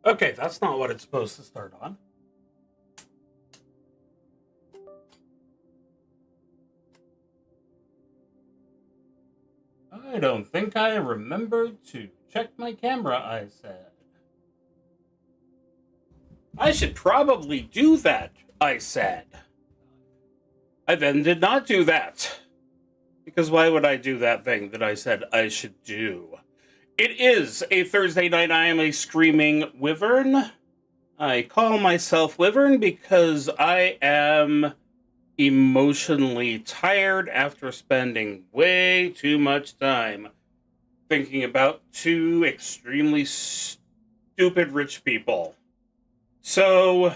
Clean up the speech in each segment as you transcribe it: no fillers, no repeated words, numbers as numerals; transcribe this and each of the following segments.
Okay, that's not what it's supposed to start on. I don't think I remembered to check my camera, I said. I should probably do that, I said. I then did not do that. Because why would I do that thing that I said I should do? It is a Thursday night. I am a screaming wyvern. I call myself Wyvern because I am emotionally tired after spending way too much time thinking about two extremely stupid rich people. So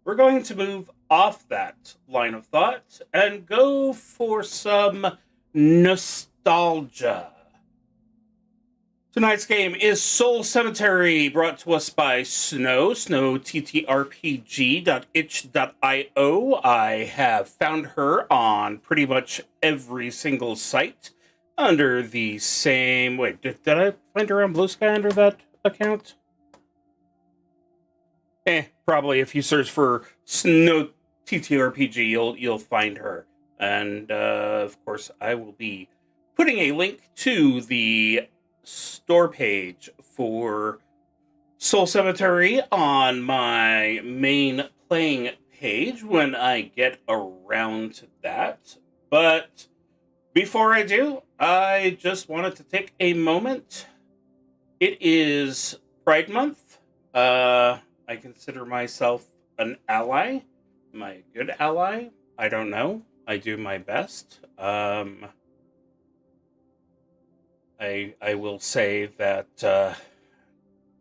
we're going to move off that line of thought and go for some nostalgia. Tonight's game is Soul Cemetery, brought to us by snowttrpg.itch.io. I have found her on pretty much every single site under the same... Wait, did I find her on Blue Sky under that account? Probably if you search for snowttrpg, you'll find her. And, of course, I will be putting a link to the store page for Soul Cemetery on my main playing page when I get around to that. But before I do, I just wanted to take a moment. It is Pride Month. I consider myself an ally. Am I a good ally? I don't know. I do my best. I will say that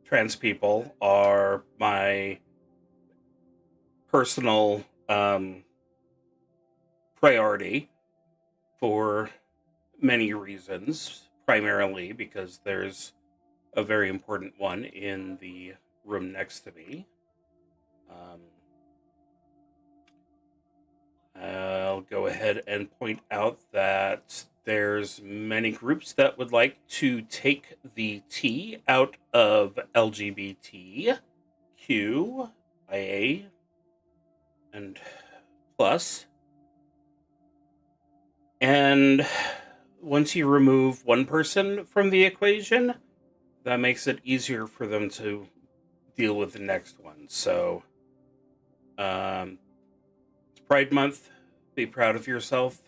trans people are my personal priority for many reasons, primarily because there's a very important one in the room next to me. I'll go ahead and point out that there's many groups that would like to take the T out of LGBT, Q, IA, and plus. And once you remove one person from the equation, that makes it easier for them to deal with the next one. So, it's Pride Month. Be proud of yourself.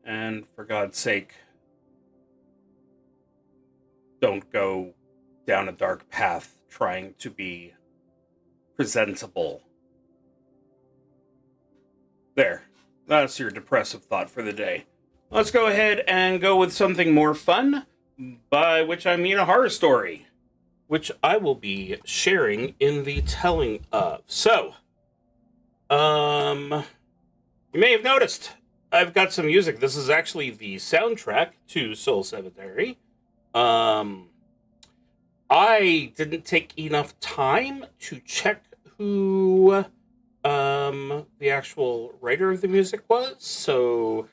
And for God's sake, don't go down a dark path trying to be presentable. There. That's your depressive thought for the day. Let's go ahead and go with something more fun, by which I mean a horror story, which I will be sharing in the telling of. So, you may have noticed I've got some music. This is actually the soundtrack to Soul Cemetery. I didn't take enough time to check who the actual writer of the music was, so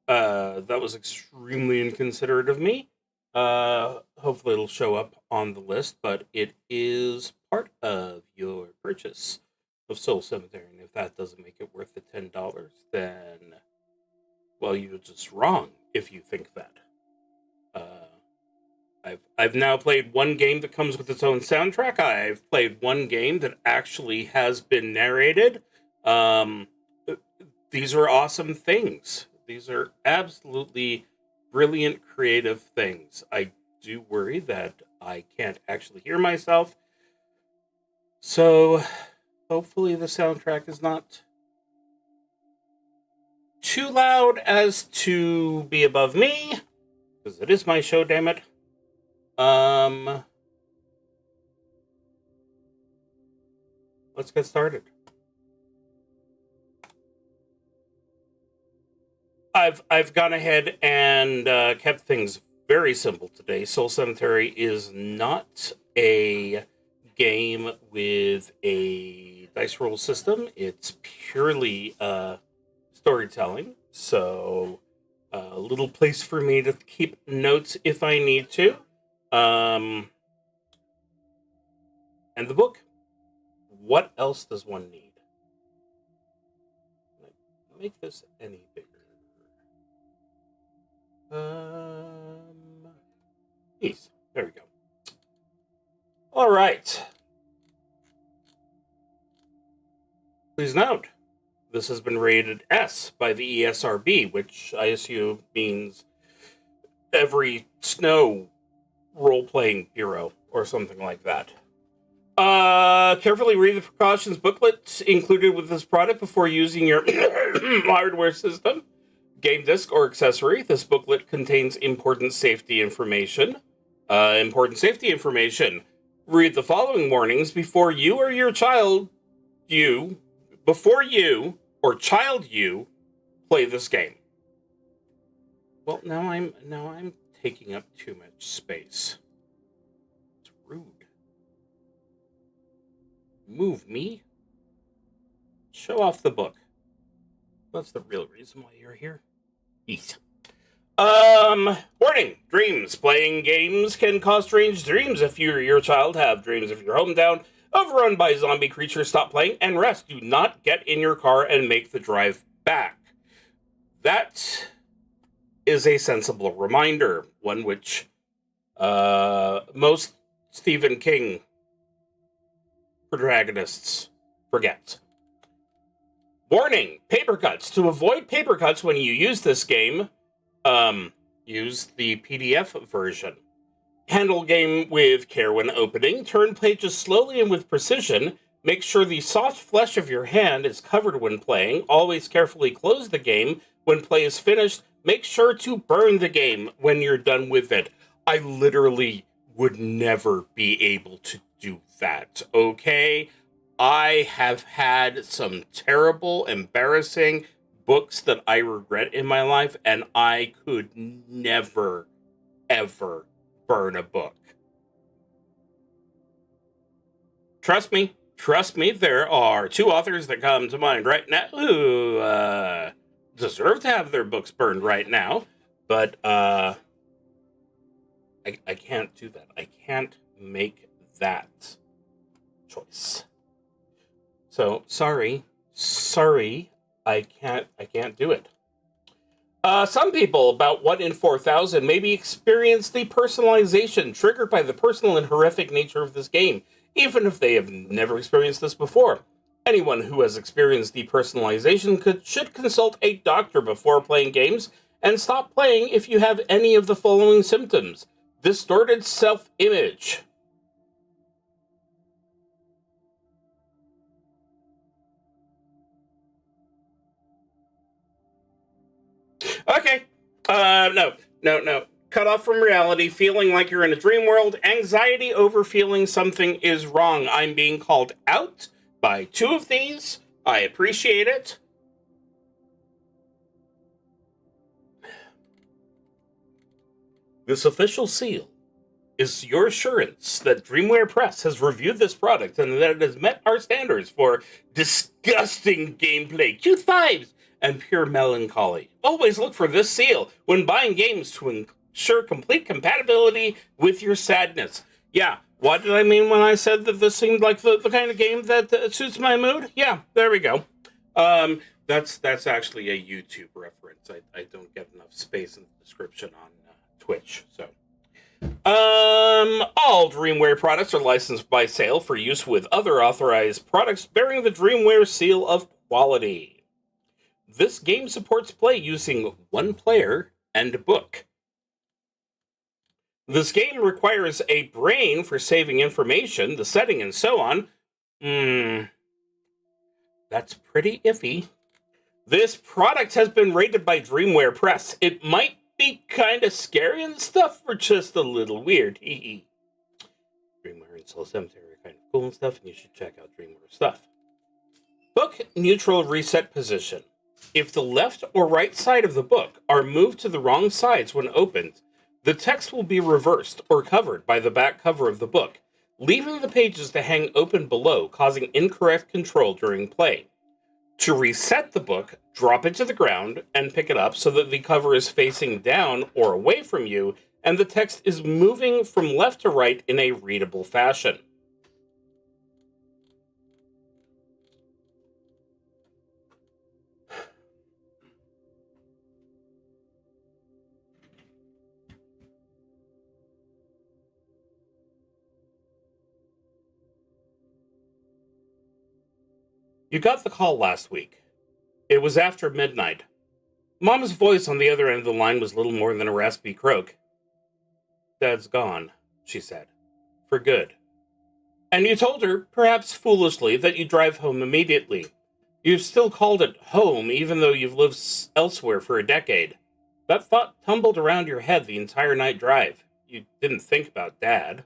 that was extremely inconsiderate of me. Hopefully it'll show up on the list, but it is part of your purchase of Soul Cemetery, and if that doesn't make it worth the $10, then, well, you're just wrong if you think that. I've now played one game that comes with its own soundtrack. I've played one game that actually has been narrated. These are awesome things. These are absolutely brilliant, creative things. I do worry that I can't actually hear myself. So, hopefully the soundtrack is not too loud as to be above me, because it is my show, damn it. Let's get started. I've gone ahead and kept things very simple today. Soul Cemetery is not a game with a dice roll system. It's purely storytelling. So a little place for me to keep notes if I need to. and the book. What else does one need? Make this any bigger. Yes, there we go. All right. Please note, this has been rated S by the ESRB, which I assume means every snow role-playing bureau or something like that. Carefully read the precautions booklet included with this product before using your hardware system, game disc, or accessory. This booklet contains important safety information. Read the following warnings before you or your child, before you or child you play this game. Well, now I'm taking up too much space. It's rude. Move me. Show off the book. That's the real reason why you're here. Eat. Warning. Dreams. Playing games can cause strange dreams. If you or your child have dreams of your hometown overrun by zombie creatures, stop playing and rest. Do not get in your car and make the drive back. That is a sensible reminder, one which most Stephen King protagonists forget. Warning, paper cuts. To avoid paper cuts when you use this game, use the PDF version. Handle game with care when opening. Turn pages slowly and with precision. Make sure the soft flesh of your hand is covered when playing. Always carefully close the game when play is finished. Make sure to burn the game when you're done with it. I literally would never be able to do that, okay? I have had some terrible, embarrassing books that I regret in my life, and I could never, ever burn a book. Trust me, there are two authors that come to mind right now who deserve to have their books burned right now, but I can't do that. I can't make that choice. So sorry, I can't do it. Some people, about 1 in 4,000, maybe experience depersonalization triggered by the personal and horrific nature of this game, even if they have never experienced this before. Anyone who has experienced depersonalization should consult a doctor before playing games, and stop playing if you have any of the following symptoms. Distorted self-image. Okay. No. Cut off from reality, feeling like you're in a dream world, anxiety over feeling something is wrong. I'm being called out by 2 of these. I appreciate it. This official seal is your assurance that Dreamware Press has reviewed this product and that it has met our standards for disgusting gameplay, cute vibes, and pure melancholy. Always look for this seal when buying games to ensure complete compatibility with your sadness. Yeah, what did I mean when I said that this seemed like the kind of game that suits my mood? Yeah, there we go. That's actually a YouTube reference. I don't get enough space in the description on Twitch, so. All Dreamware products are licensed by sale for use with other authorized products bearing the Dreamware seal of quality. This game supports play using one player and a book. This game requires a brain for saving information, the setting, and so on. That's pretty iffy. This product has been rated by Dreamware Press. It might be kind of scary and stuff, or just a little weird. Dreamware and Soul Cemetery are kind of cool and stuff, and you should check out Dreamware stuff. Book neutral reset position. If the left or right side of the book are moved to the wrong sides when opened, the text will be reversed or covered by the back cover of the book, leaving the pages to hang open below, causing incorrect control during play. To reset the book, drop it to the ground and pick it up so that the cover is facing down or away from you, and the text is moving from left to right in a readable fashion. You got the call last week. It was after midnight. Mom's voice on the other end of the line was little more than a raspy croak. Dad's gone, she said. For good. And you told her, perhaps foolishly, that you'd drive home immediately. You've still called it home, even though you've lived elsewhere for a decade. That thought tumbled around your head the entire night drive. You didn't think about Dad.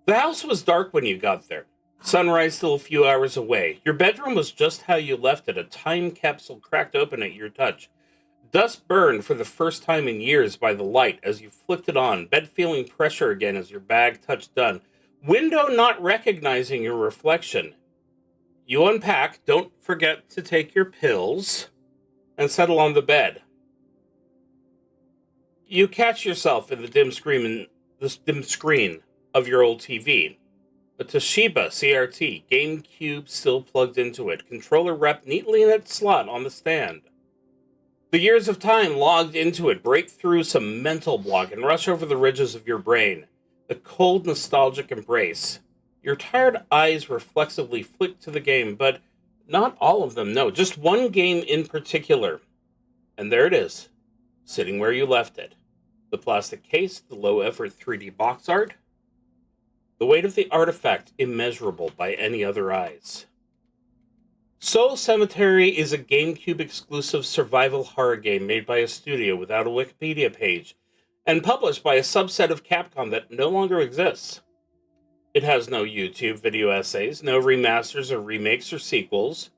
The house was dark when you got there. Sunrise still a few hours away. Your bedroom was just how you left it, a time capsule cracked open at your touch. Dust burned for the first time in years by the light as you flicked it on, bed feeling pressure again as your bag touched done, window not recognizing your reflection. You unpack, don't forget to take your pills, and settle on the bed. You catch yourself in the dim screen of your old TV. A Toshiba CRT, GameCube still plugged into it, controller wrapped neatly in its slot on the stand. The years of time logged into it break through some mental block and rush over the ridges of your brain. A cold, nostalgic embrace. Your tired eyes reflexively flick to the game, but not all of them, no, just one game in particular. And there it is, sitting where you left it. The plastic case, the low-effort 3D box art, the weight of the artifact immeasurable by any other eyes. Soul Cemetery is a GameCube-exclusive survival horror game made by a studio without a Wikipedia page, and published by a subset of Capcom that no longer exists. It has no YouTube video essays, no remasters or remakes or sequels,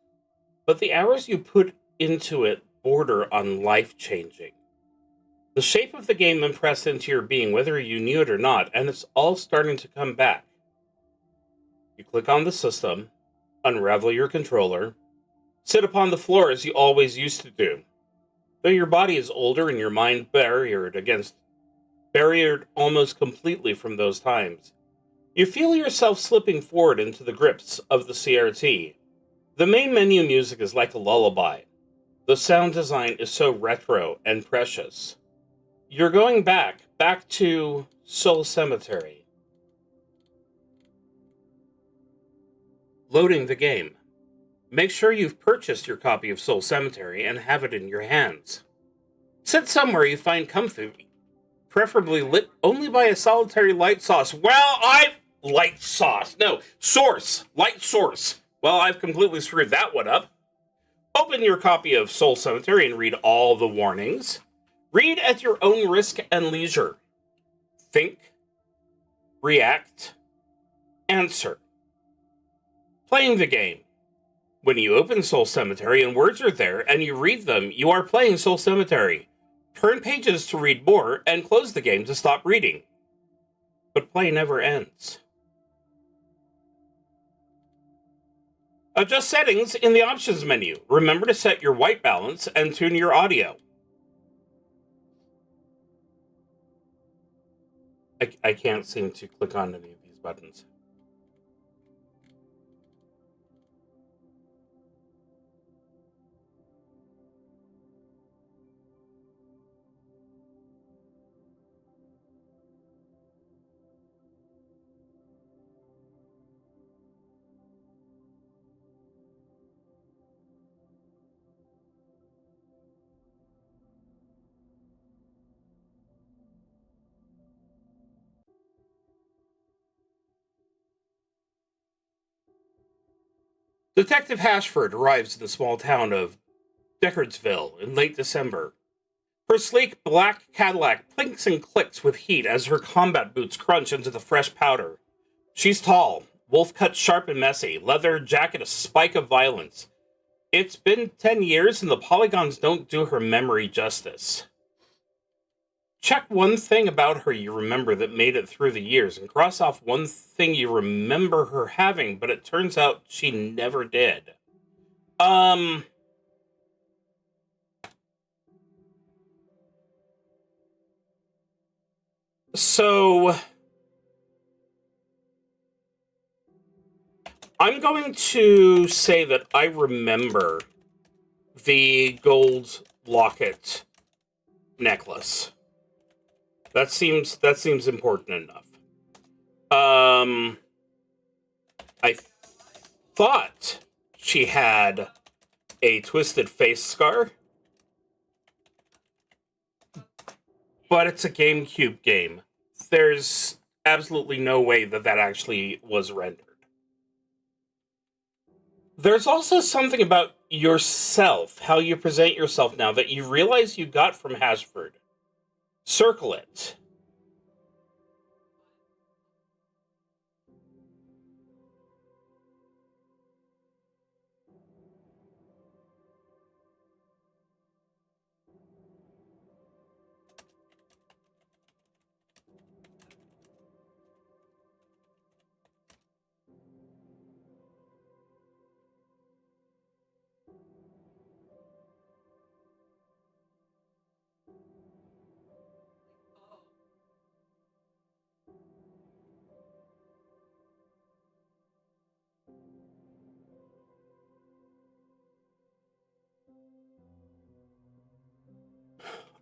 but the hours you put into it border on life-changing. The shape of the game impressed into your being, whether you knew it or not, and it's all starting to come back. You click on the system, unravel your controller, sit upon the floor as you always used to do. Though your body is older and your mind barriered almost completely from those times, you feel yourself slipping forward into the grips of the CRT. The main menu music is like a lullaby. The sound design is so retro and precious. You're going back to Soul Cemetery. Loading the game. Make sure you've purchased your copy of Soul Cemetery and have it in your hands. Sit somewhere you find comfy, preferably lit only by a solitary light source. Light source. Well, I've completely screwed that one up. Open your copy of Soul Cemetery and read all the warnings. Read at your own risk and leisure. Think, react, answer. Playing the game. When you open Soul Cemetery and words are there and you read them, you are playing Soul Cemetery. Turn pages to read more and close the game to stop reading. But play never ends. Adjust settings in the options menu. Remember to set your white balance and tune your audio. I can't seem to click on any of these buttons. Detective Hashford arrives in the small town of Deckardsville in late December. Her sleek black Cadillac plinks and clicks with heat as her combat boots crunch into the fresh powder. She's tall, wolf cut sharp and messy, leather jacket a spike of violence. It's been 10 years and the polygons don't do her memory justice. Check one thing about her you remember that made it through the years, and cross off one thing you remember her having, but it turns out she never did. So I'm going to say that I remember the gold locket necklace. That seems important enough. I thought She had a twisted face scar. But it's a GameCube game. There's absolutely no way that that actually was rendered. There's also something about yourself, how you present yourself now, that you realize you got from Hashford. Circle it.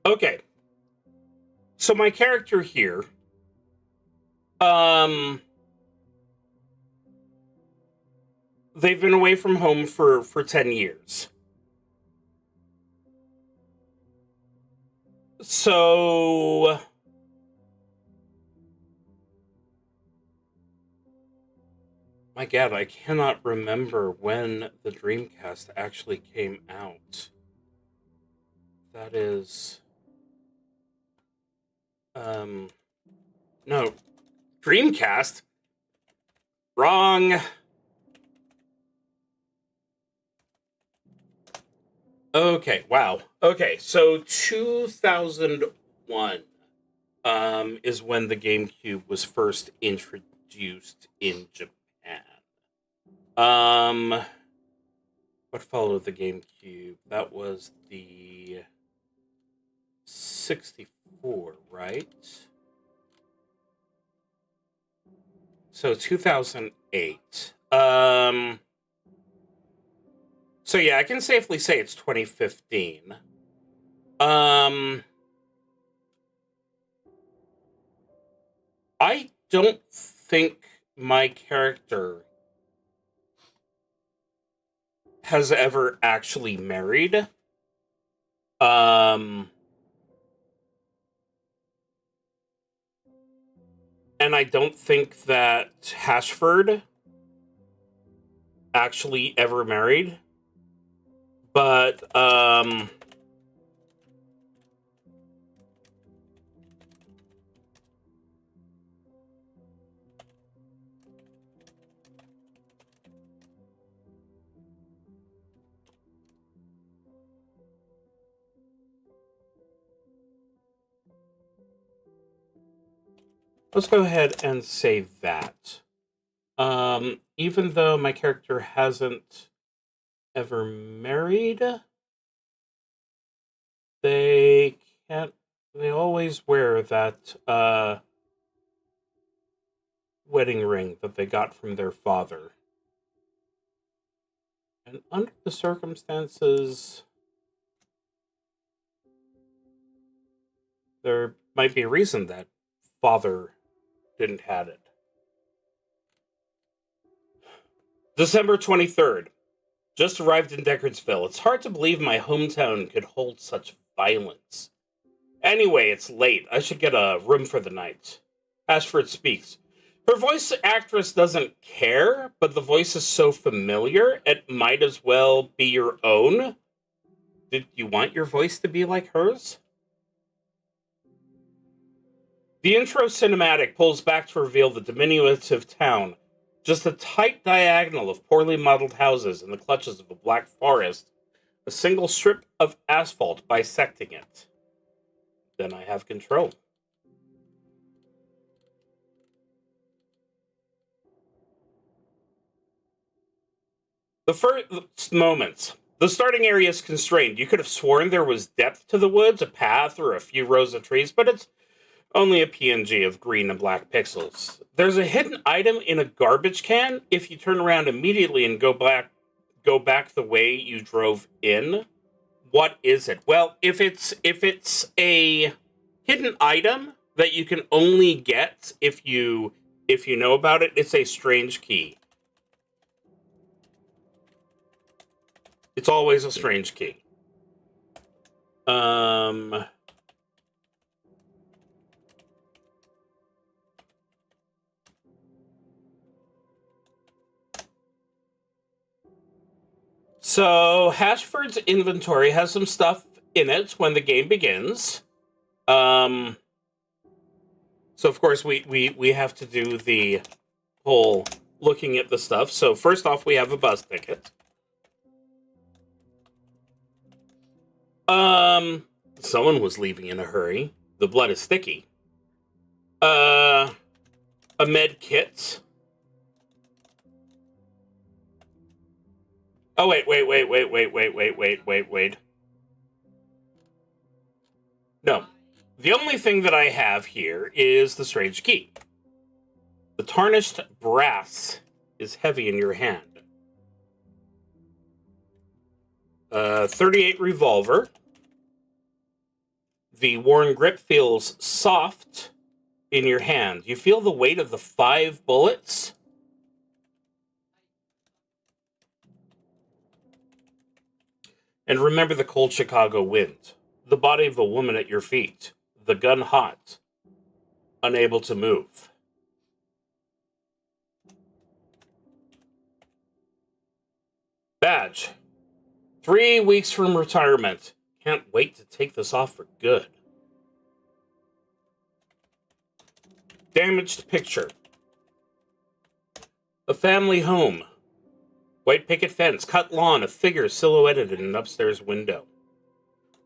Okay. So my character here, they've been away from home for 10 years. So my God, I cannot remember when the Dreamcast actually came out. That is no, Dreamcast? Wrong. Okay, wow. Okay, so 2001 is when the GameCube was first introduced in Japan. What followed the GameCube? That was the 64, right? So 2008. So yeah, I can safely say it's 2015. I don't think my character has ever actually married. And I don't think that Hashford actually ever married. But let's go ahead and save that. Even though my character hasn't ever married, they always wear that wedding ring that they got from their father. And under the circumstances, there might be a reason that father didn't have it. December 23rd. Just arrived in Deckardsville. It's hard to believe my hometown could hold such violence. Anyway, it's late. I should get a room for the night. Ashford speaks. Her voice actress doesn't care, but the voice is so familiar, it might as well be your own. Did you want your voice to be like hers? The intro cinematic pulls back to reveal the diminutive town, just a tight diagonal of poorly modeled houses in the clutches of a black forest, a single strip of asphalt bisecting it. Then I have control. The first moments. The starting area is constrained. You could have sworn there was depth to the woods, a path, or a few rows of trees, but it's only a PNG of green and black pixels. There's a hidden item in a garbage can. If you turn around immediately and go back the way you drove in. What is it? Well, if it's a hidden item that you can only get if you know about it, it's a strange key. It's always a strange key. Um... So, Hashford's inventory has some stuff in it when the game begins. So, of course, we have to do the whole looking at the stuff. So, first off, we have a bus ticket. Someone was leaving in a hurry. The blood is sticky. A med kit. Oh, wait. No. The only thing that I have here is the strange key. The tarnished brass is heavy in your hand. 38 revolver. The worn grip feels soft in your hand. You feel the weight of the 5 bullets. And remember the cold Chicago wind. The body of a woman at your feet. The gun hot. Unable to move. Badge. 3 weeks from retirement. Can't wait to take this off for good. Damaged picture. A family home. White picket fence, cut lawn, a figure silhouetted in an upstairs window.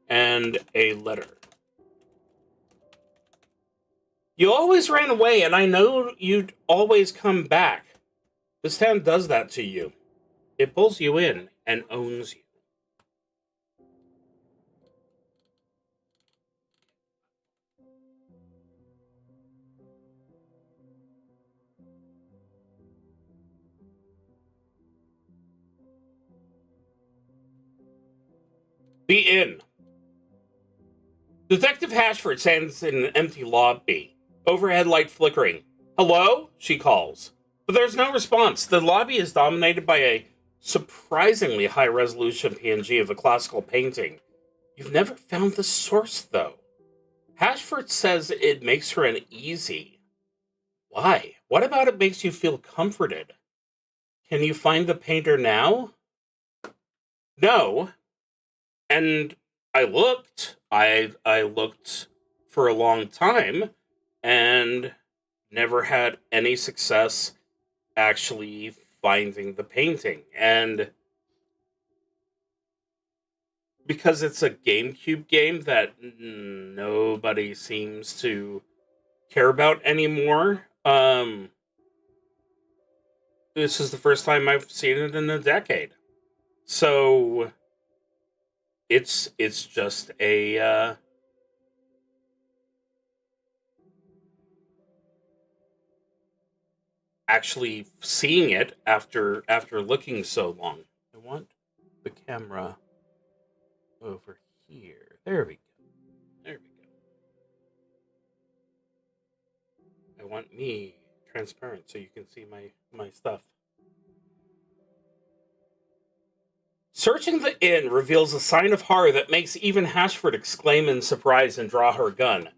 And a letter. You always ran away, and I know you'd always come back. This town does that to you. It pulls you in and owns you. The inn. Detective Hashford stands in an empty lobby. Overhead light flickering. Hello? She calls. But there's no response. The lobby is dominated by a surprisingly high-resolution PNG of a classical painting. You've never found the source, though. Hashford says it makes her uneasy. Why? What about it makes you feel comforted? Can you find the painter now? No. And I looked. I looked for a long time and never had any success actually finding the painting. And because it's a GameCube game that nobody seems to care about anymore, this is the first time I've seen it in a decade. So it's just a actually seeing it after looking so long. I want the camera over here. There we go. There we go. I want me transparent so you can see my stuff. Searching the inn reveals a sign of horror that makes even Hashford exclaim in surprise and draw her gun.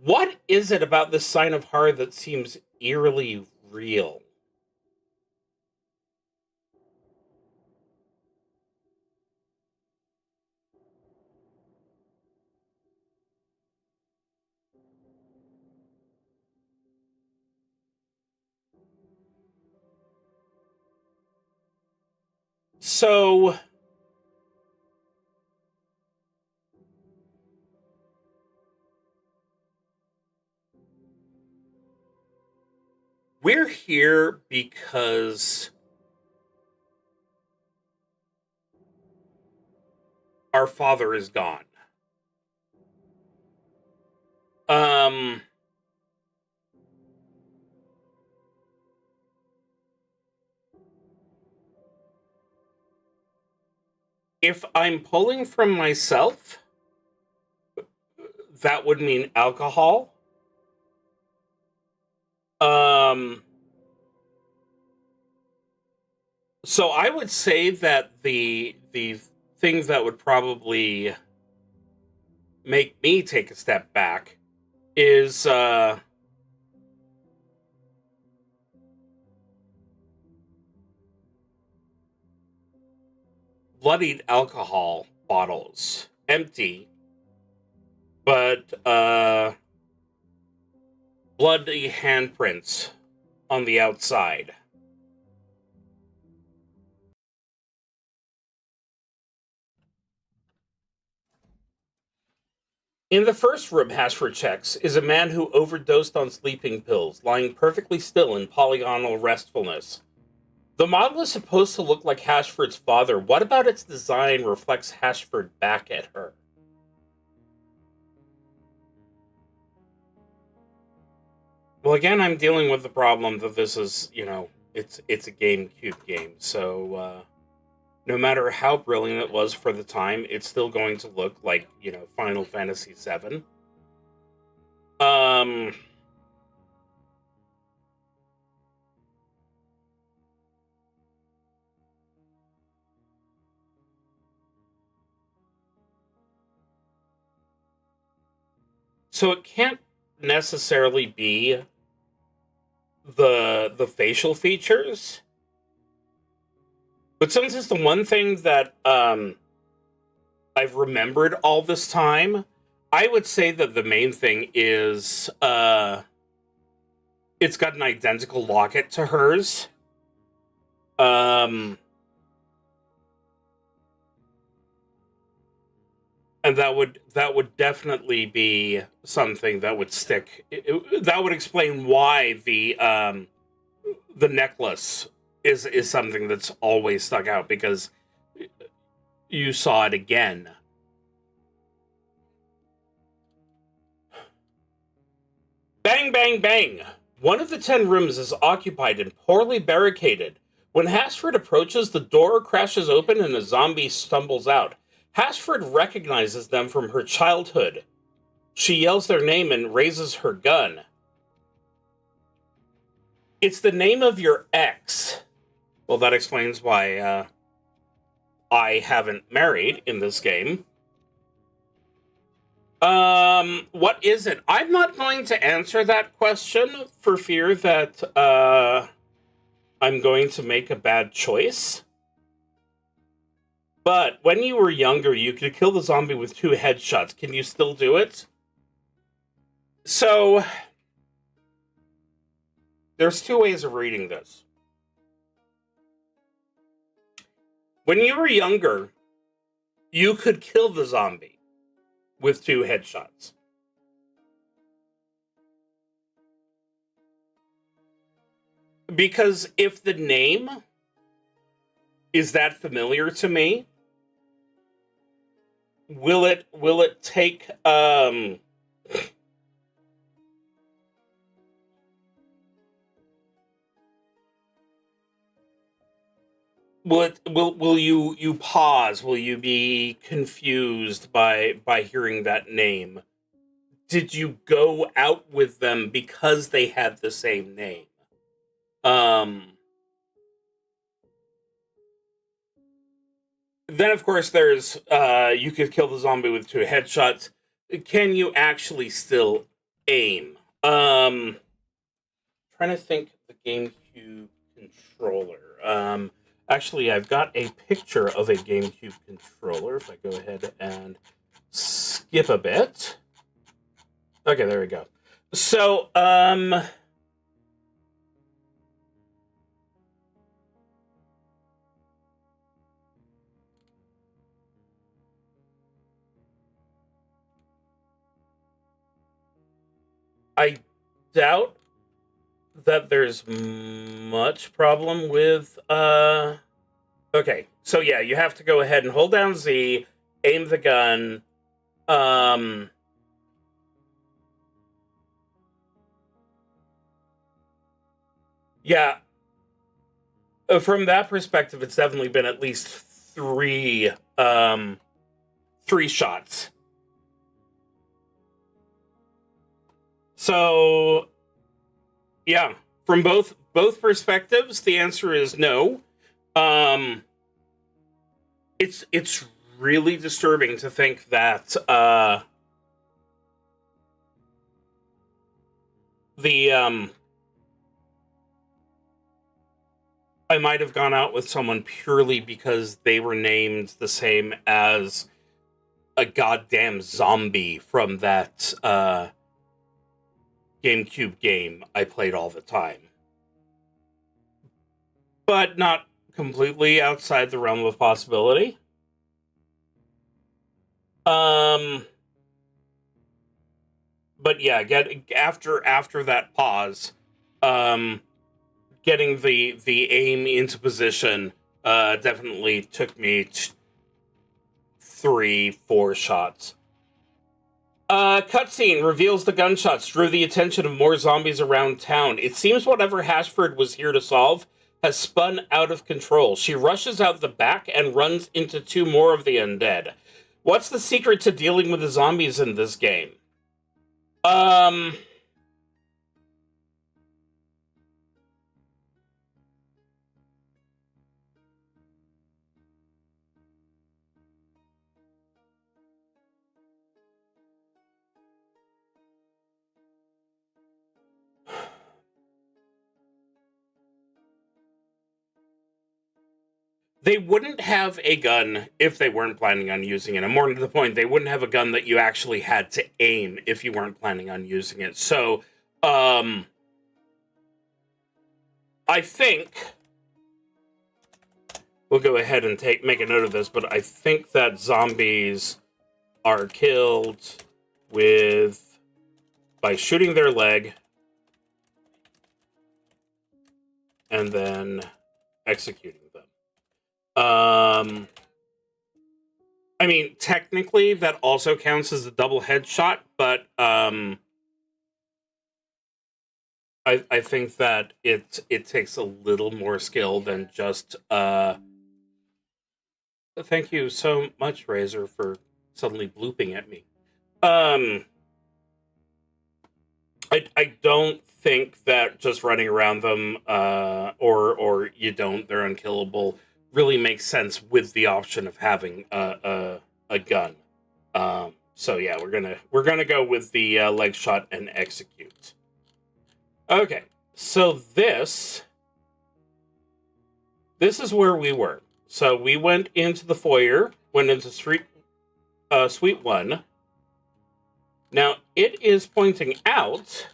What is it about this sign of horror that seems eerily real? So we're here because our father is gone. If I'm pulling from myself, that would mean alcohol. So I would say that the things that would probably make me take a step back is bloodied alcohol bottles, empty, but bloody handprints on the outside. In the first room Hashford checks is a man who overdosed on sleeping pills, lying perfectly still in polygonal restfulness. The model is supposed to look like Hashford's father. What about its design reflects Hashford back at her? Well, again, I'm dealing with the problem that this is, it's a GameCube game, so no matter how brilliant it was for the time, it's still going to look like, Final Fantasy VII. So it can't necessarily be the facial features, but since it's the one thing that I've remembered all this time, I would say that the main thing is it's got an identical locket to hers. And that would definitely be something that would stick. That would explain why the necklace is something that's always stuck out, because you saw it again. Bang, bang, bang! One of the 10 rooms is occupied and poorly barricaded. When Hashford approaches, the door crashes open and a zombie stumbles out. Hashford recognizes them from her childhood. She yells their name and raises her gun. It's the name of your ex. Well, that explains why I haven't married in this game. What is it? I'm not going to answer that question for fear that I'm going to make a bad choice. But when you were younger, you could kill the zombie with 2 headshots. Can you still do it? So, there's 2 ways of reading this. When you were younger, you could kill the zombie with 2 headshots. Because if the name is that familiar to me, will it take will you pause? Will you be confused by hearing that name? Did you go out with them because they had the same name? Then, of course, there's you could kill the zombie with 2 headshots. Can you actually still aim? Trying to think the GameCube controller. Actually, I've got a picture of a GameCube controller. If I go ahead and skip a bit. Okay, there we go. So, I doubt that there's much problem with, okay, so yeah, you have to go ahead and hold down Z, aim the gun, yeah, from that perspective, it's definitely been at least 3 shots. So, yeah, from both perspectives, the answer is no. It's really disturbing to think that I might have gone out with someone purely because they were named the same as a goddamn zombie from that GameCube game I played all the time. But not completely outside the realm of possibility. But yeah, after that pause, getting the aim into position definitely took me 3-4 shots. Cutscene reveals the gunshots drew the attention of more zombies around town. It seems whatever Hashford was here to solve has spun out of control. She rushes out the back and runs into 2 more of the undead. What's the secret to dealing with the zombies in this game? They wouldn't have a gun if they weren't planning on using it. And more to the point, they wouldn't have a gun that you actually had to aim if you weren't planning on using it. So, I think we'll go ahead and make a note of this, but I think that zombies are killed by shooting their leg and then executing them. I mean, technically that also counts as a double headshot, but I think that it takes a little more skill than just thank you so much, Razor, for suddenly blooping at me. I don't think that just running around them or you don't, they're unkillable, really makes sense with the option of having a gun. So yeah, we're gonna go with the leg shot and execute. Okay, so this is where we were. So we went into the foyer, went into suite 1. Now it is pointing out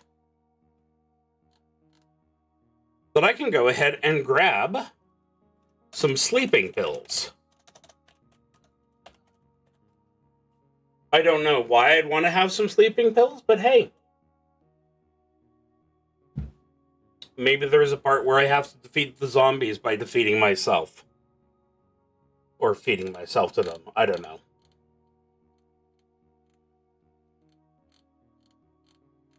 that I can go ahead and grab some sleeping pills. I don't know why I'd want to have some sleeping pills, but hey. Maybe there's a part where I have to defeat the zombies by defeating myself. Or feeding myself to them. I don't know.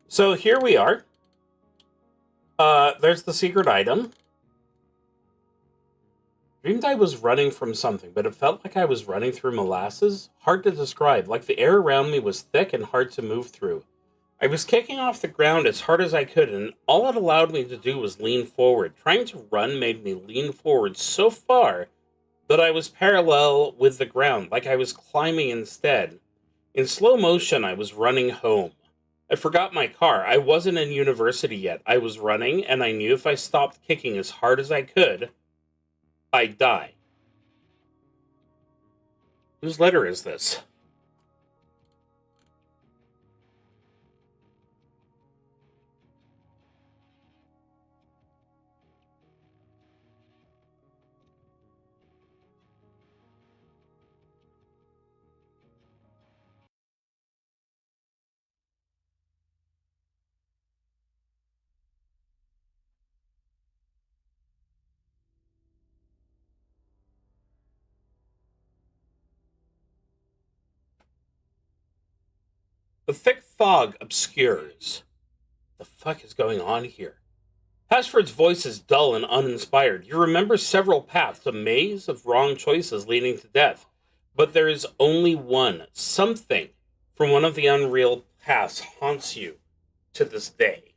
So here we are. There's the secret item. Dreamed I was running from something, but it felt like I was running through molasses. Hard to describe, like the air around me was thick and hard to move through. I was kicking off the ground as hard as I could, and all it allowed me to do was lean forward. Trying to run made me lean forward so far that I was parallel with the ground, like I was climbing instead. In slow motion, I was running home. I forgot my car. I wasn't in university yet. I was running, and I knew if I stopped kicking as hard as I could, I'd die. Whose letter is this? The thick fog obscures. The fuck is going on here? Hashford's voice is dull and uninspired. You remember several paths, a maze of wrong choices leading to death. But there is only one. Something from one of the unreal paths haunts you to this day.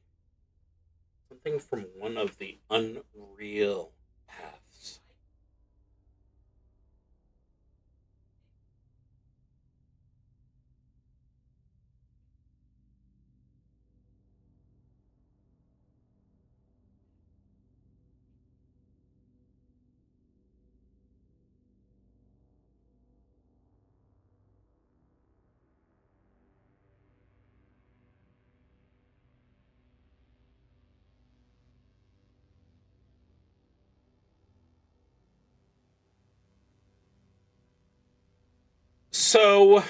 Something from one of the unreal paths. So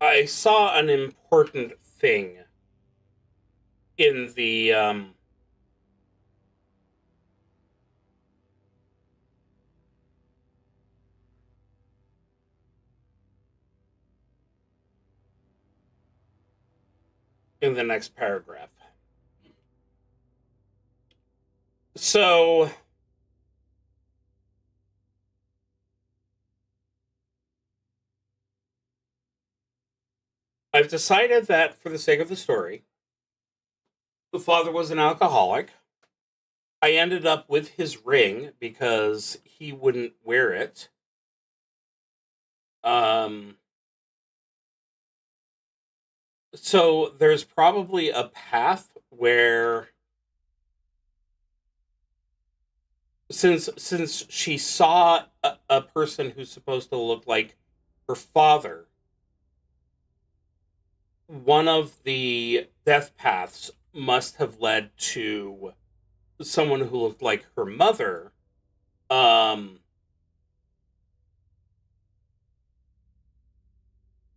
I saw an important thing in the next paragraph. So I've decided that for the sake of the story, the father was an alcoholic. I ended up with his ring because he wouldn't wear it. So there's probably a path where, since she saw a person who's supposed to look like her father, one of the death paths must have led to someone who looked like her mother. Um,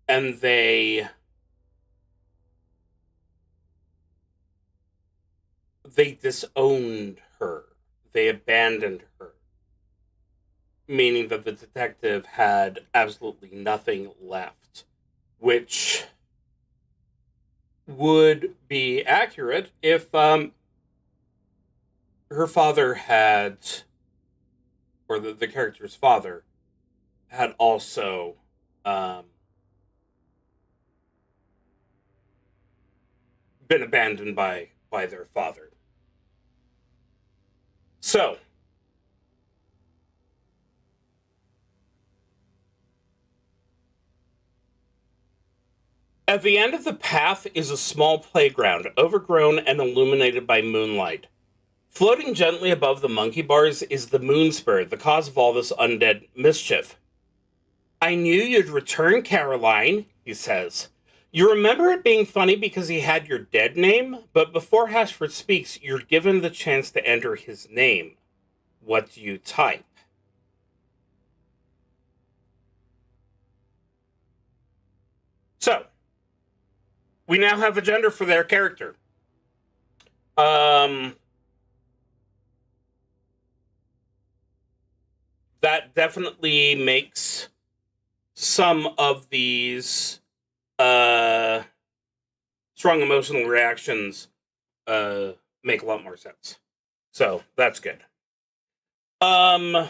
and they disowned her. They abandoned her, meaning that the detective had absolutely nothing left, which would be accurate if her father had, or the character's father had also um, been abandoned by their father. So at the end of the path is a small playground, overgrown and illuminated by moonlight. Floating gently above the monkey bars is the moon spirit, the cause of all this undead mischief. I knew you'd return, Caroline, he says. You remember it being funny because he had your dead name, but before Hashford speaks, you're given the chance to enter his name. What do you type? So, we now have a gender for their character. Um, that definitely makes some of these strong emotional reactions make a lot more sense. So that's good. Um,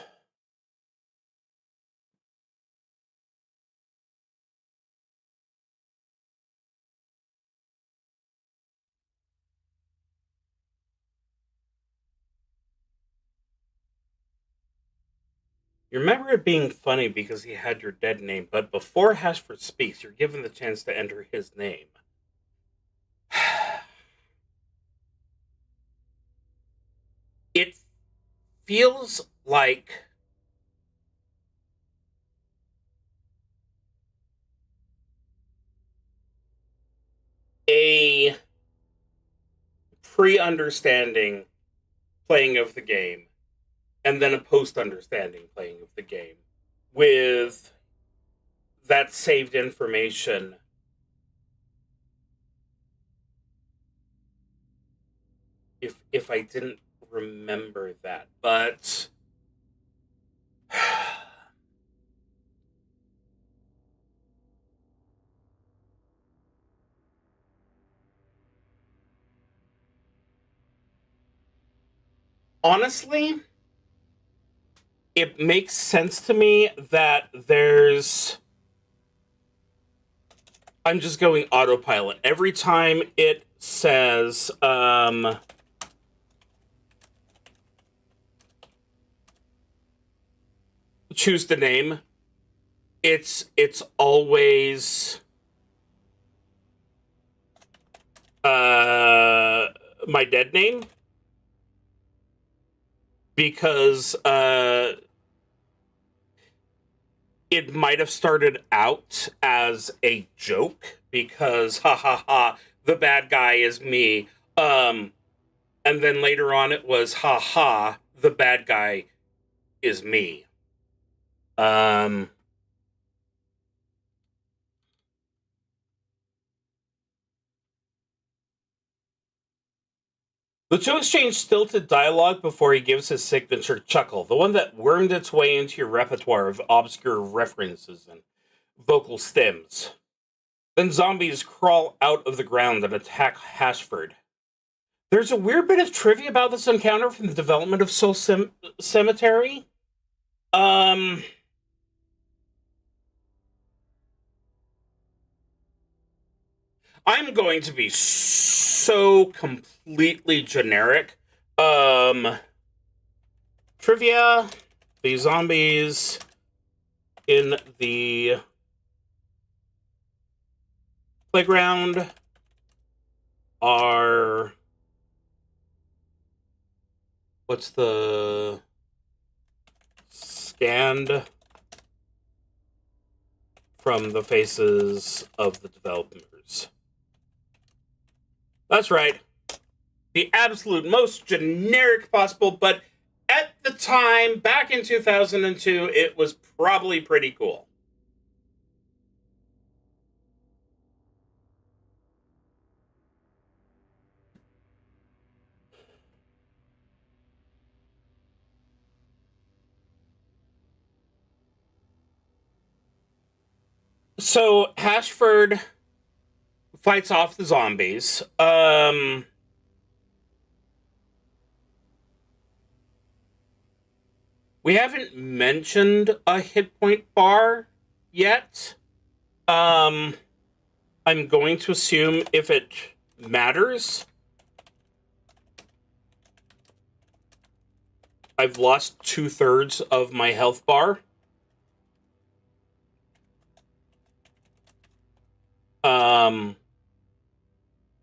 you remember it being funny because he had your dead name, but before Hashford speaks, you're given the chance to enter his name. It feels like a pre-understanding playing of the game and then a post-understanding playing of the game with that saved information. If I didn't remember that, but honestly, it makes sense to me that there's. I'm just going autopilot. Every time it says, choose the name, it's always my dead name, because it might have started out as a joke because ha ha ha, the bad guy is me. And then later on it was ha ha, the bad guy is me. Um The two exchange stilted dialogue before he gives his signature chuckle, the one that wormed its way into your repertoire of obscure references and vocal stems. Then zombies crawl out of the ground and attack Hashford. There's a weird bit of trivia about this encounter from the development of Soul Cemetery. I'm going to be so completely generic. Trivia: the zombies in the playground are, what's the scanned from the faces of the developers. That's right. The absolute most generic possible, but at the time, back in 2002, it was probably pretty cool. So Hashford fights off the zombies. We haven't mentioned a hit point bar yet. I'm going to assume if it matters. I've lost 2/3 of my health bar.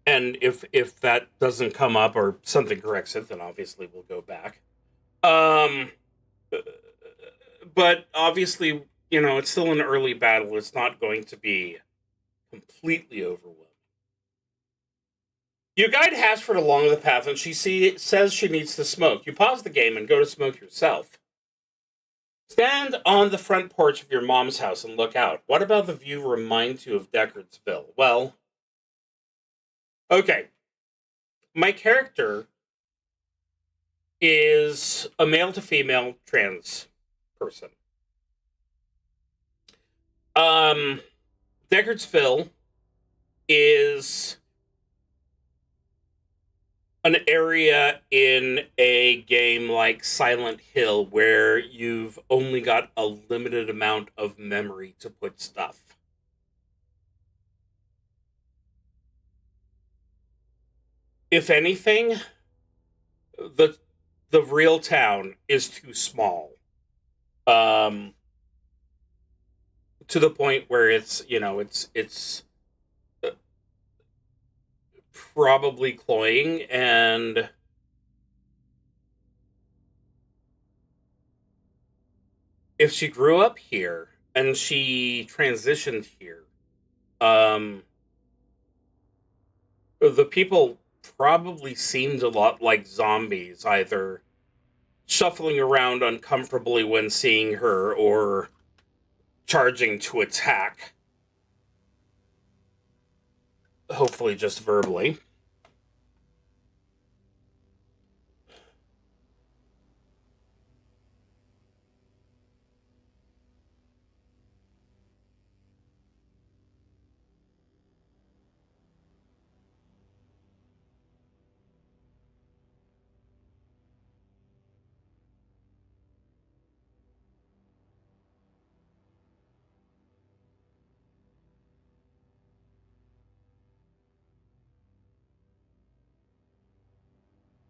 And if that doesn't come up or something corrects it, then obviously we'll go back. But obviously, it's still an early battle. It's not going to be completely overwhelming. You guide Hashford along the path, and she says she needs to smoke. You pause the game and go to smoke yourself. Stand on the front porch of your mom's house and look out. What about the view reminds you of Deckardsville? Well, okay. My character is a male to female trans person. Deckardsville is an area in a game like Silent Hill where you've only got a limited amount of memory to put stuff. If anything, the real town is too small. To the point where it's probably cloying, and if she grew up here and she transitioned here, the people probably seemed a lot like zombies, either shuffling around uncomfortably when seeing her or charging to attack. Hopefully just verbally.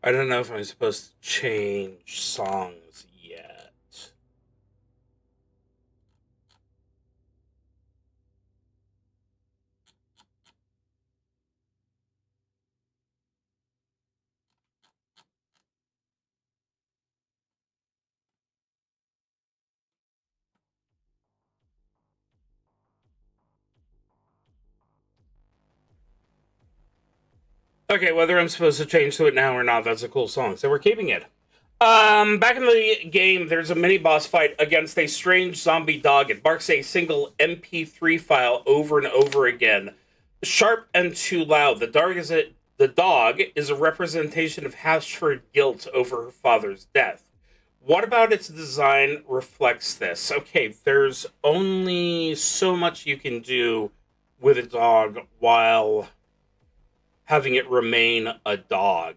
I don't know if I'm supposed to change songs yet. Okay, whether I'm supposed to change to it now or not, that's a cool song, so we're keeping it. Back in the game, there's a mini boss fight against a strange zombie dog. It barks a single MP3 file over and over again, sharp and too loud. The dog is a representation of Hashford's guilt over her father's death. What about its design reflects this? Okay, there's only so much you can do with a dog while having it remain a dog.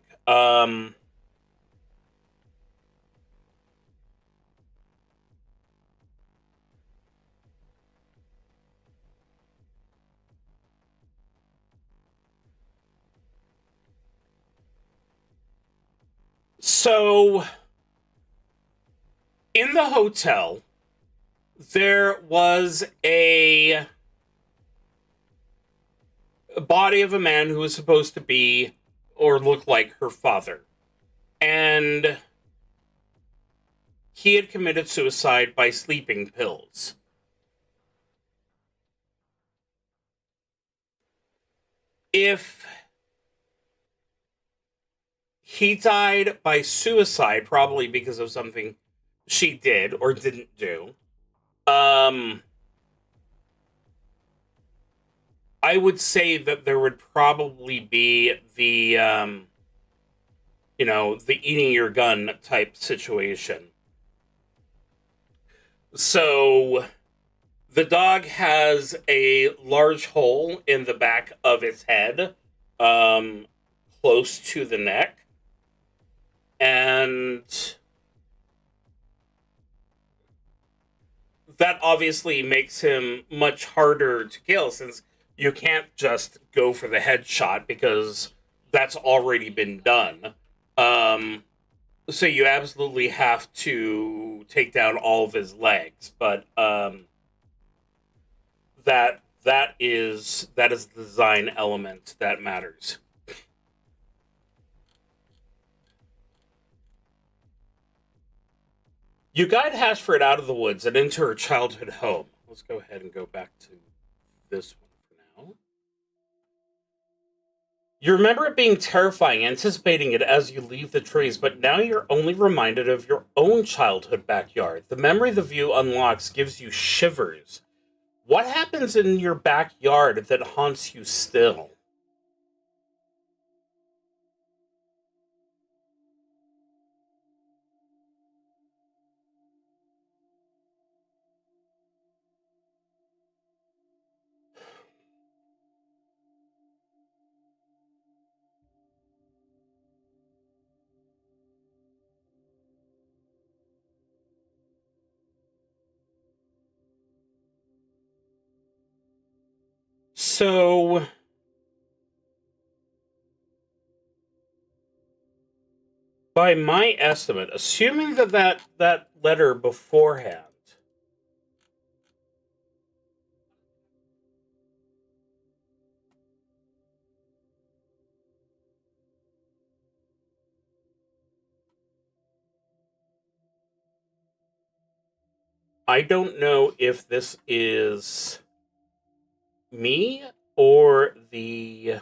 So in the hotel, there was a body of a man who was supposed to be or look like her father. And he had committed suicide by sleeping pills. If he died by suicide, probably because of something she did or didn't do, I would say that there would probably be the eating your gun type situation. So the dog has a large hole in the back of its head, um, close to the neck, and that obviously makes him much harder to kill since you can't just go for the headshot because that's already been done. Um, so you absolutely have to take down all of his legs, but that is the design element that matters. You guide Hashford out of the woods and into her childhood home. Let's go ahead and go back to this one for now. You remember it being terrifying, anticipating it as you leave the trees, but now you're only reminded of your own childhood backyard. The memory the view unlocks gives you shivers. What happens in your backyard that haunts you still? So, by my estimate, assuming that letter beforehand, I don't know if this is me or the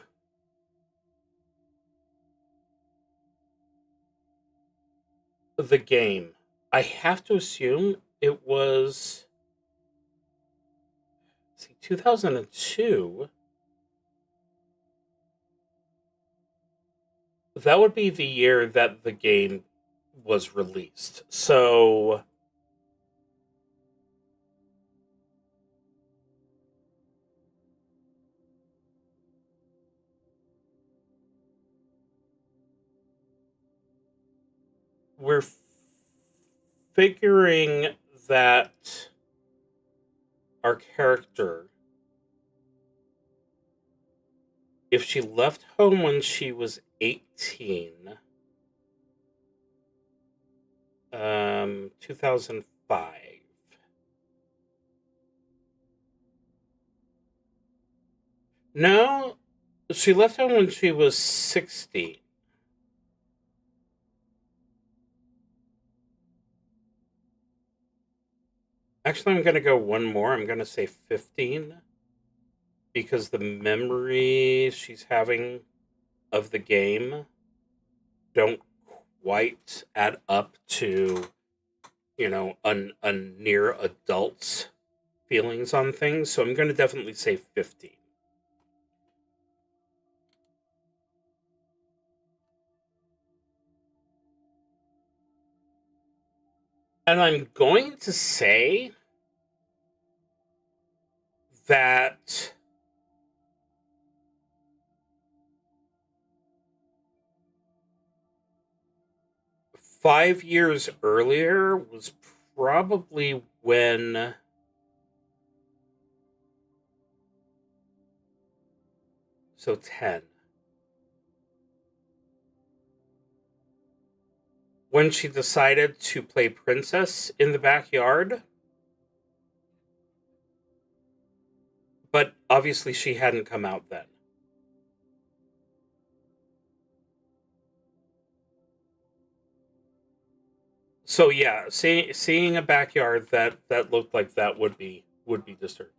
game. I have to assume it was, see, 2002. That would be the year that the game was released. So we're figuring that our character, if she left home when she was 18, 2005. No, she left home when she was 16. Actually, I'm going to go one more. I'm going to say 15 because the memory she's having of the game don't quite add up to, a near adult's feelings on things. So I'm going to definitely say 15. And I'm going to say that five years earlier was probably when so 10. When she decided to play princess in the backyard. But obviously she hadn't come out then. So yeah, seeing a backyard that looked like that would be disturbing.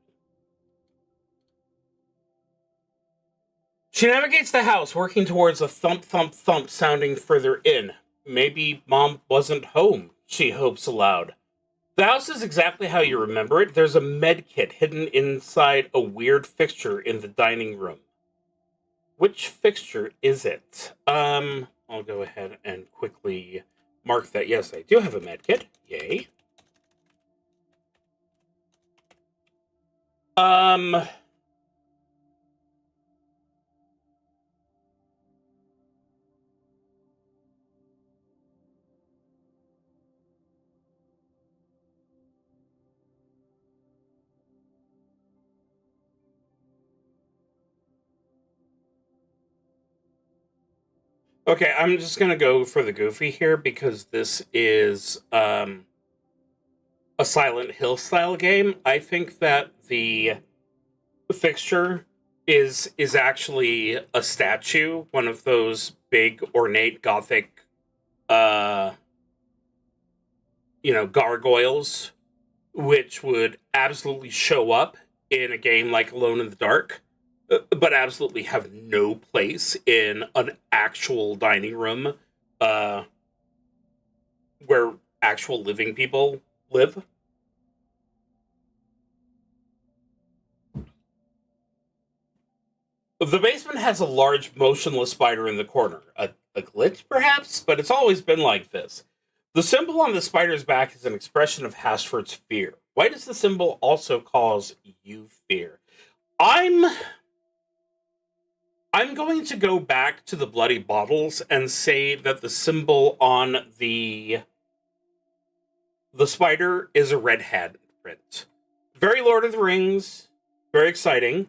She navigates the house, working towards a thump thump thump sounding further in. Maybe Mom wasn't home, she hopes aloud. The house is exactly how you remember it. There's a med kit hidden inside a weird fixture in the dining room. Which fixture is it? I'll go ahead and quickly mark that. Yes, I do have a med kit. Yay. Okay, I'm just gonna go for the goofy here because this is a Silent Hill style game. I think that the fixture is actually a statue, one of those big ornate gothic gargoyles, which would absolutely show up in a game like Alone in the Dark, but absolutely have no place in an actual dining room uh, where actual living people live. The basement has a large motionless spider in the corner. A glitch, perhaps? But it's always been like this. The symbol on the spider's back is an expression of Hashford's fear. Why does the symbol also cause you fear? I'm going to go back to the bloody bottles and say that the symbol on the spider is a red hand print. Very Lord of the Rings, very exciting.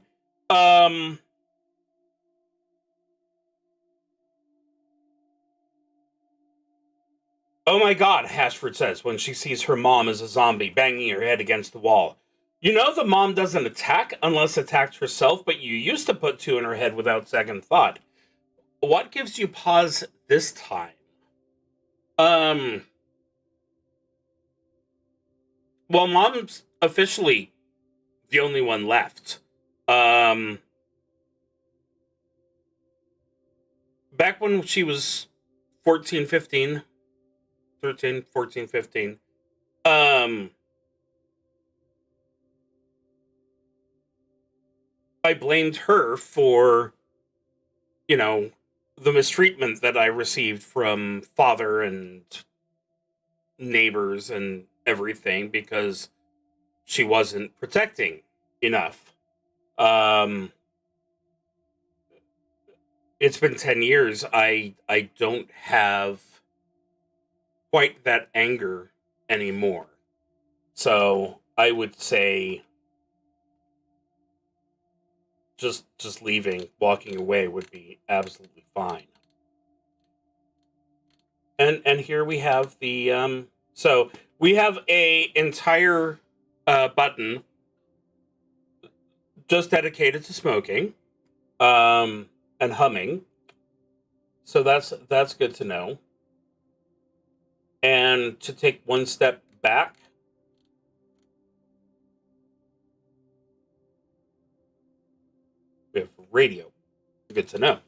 Oh my god, Hashford says when she sees her mom as a zombie banging her head against the wall. You know the mom doesn't attack unless attacked herself, but you used to put two in her head without second thought. What gives you pause this time? Well, mom's officially the only one left. Back when she was 14, 15, 13, 14, 15, I blamed her for, the mistreatment that I received from father and neighbors and everything because she wasn't protecting enough. It's been 10 years. I don't have quite that anger anymore. So I would say just leaving, walking away would be absolutely fine. And here we have the so we have a entire button just dedicated to smoking and humming. So that's good to know. And to take one step back, we have radio. Good to know.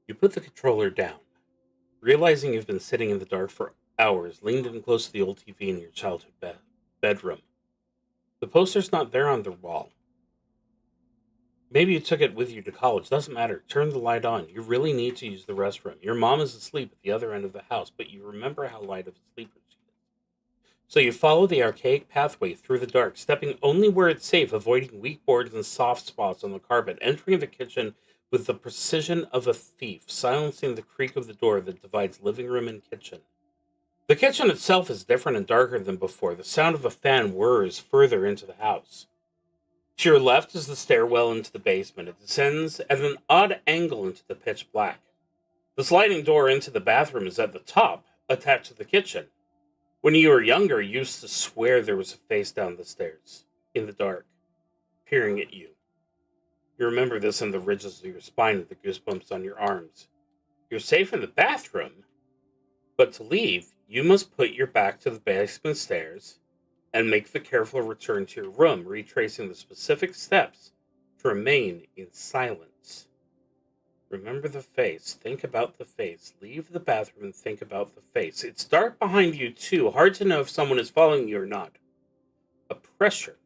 You put the controller down, realizing you've been sitting in the dark for hours, leaned in close to the old TV in your childhood bedroom. The poster's not there on the wall. Maybe you took it with you to college. Doesn't matter. Turn the light on. You really need to use the restroom. Your mom is asleep at the other end of the house, but you remember how light of a sleeper she is. So you follow the archaic pathway through the dark, stepping only where it's safe, avoiding weak boards and soft spots on the carpet, entering the kitchen with the precision of a thief, silencing the creak of the door that divides living room and kitchen. The kitchen itself is different and darker than before. The sound of a fan whirs further into the house. To your left is the stairwell into the basement. It descends at an odd angle into the pitch black. The sliding door into the bathroom is at the top, attached to the kitchen. When you were younger, you used to swear there was a face down the stairs, in the dark, peering at you. You remember this in the ridges of your spine and the goosebumps on your arms. You're safe in the bathroom, but to leave, you must put your back to the basement stairs and make the careful return to your room, retracing the specific steps to remain in silence. Remember the face. Think about the face. Leave the bathroom and think about the face. It's dark behind you, too. Hard to know if someone is following you or not. A pressure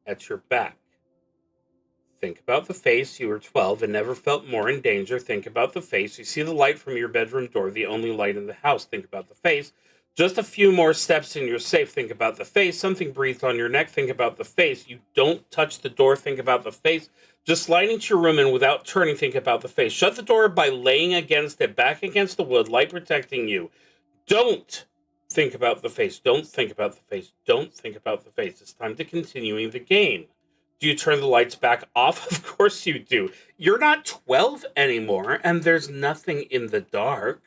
at your back. Think about the face. You were 12 and never felt more in danger. Think about the face. You see the light from your bedroom door, the only light in the house. Think about the face. Just a few more steps and you're safe. Think about the face. Something breathed on your neck. Think about the face. You don't touch the door. Think about the face. Just slide into your room and without turning, think about the face. Shut the door by laying against it, back against the wood, light protecting you. Don't think about the face. Don't think about the face. Don't think about the face. It's time to continuing the game. Do you turn the lights back off? Of course you do. You're not 12 anymore, and there's nothing in the dark.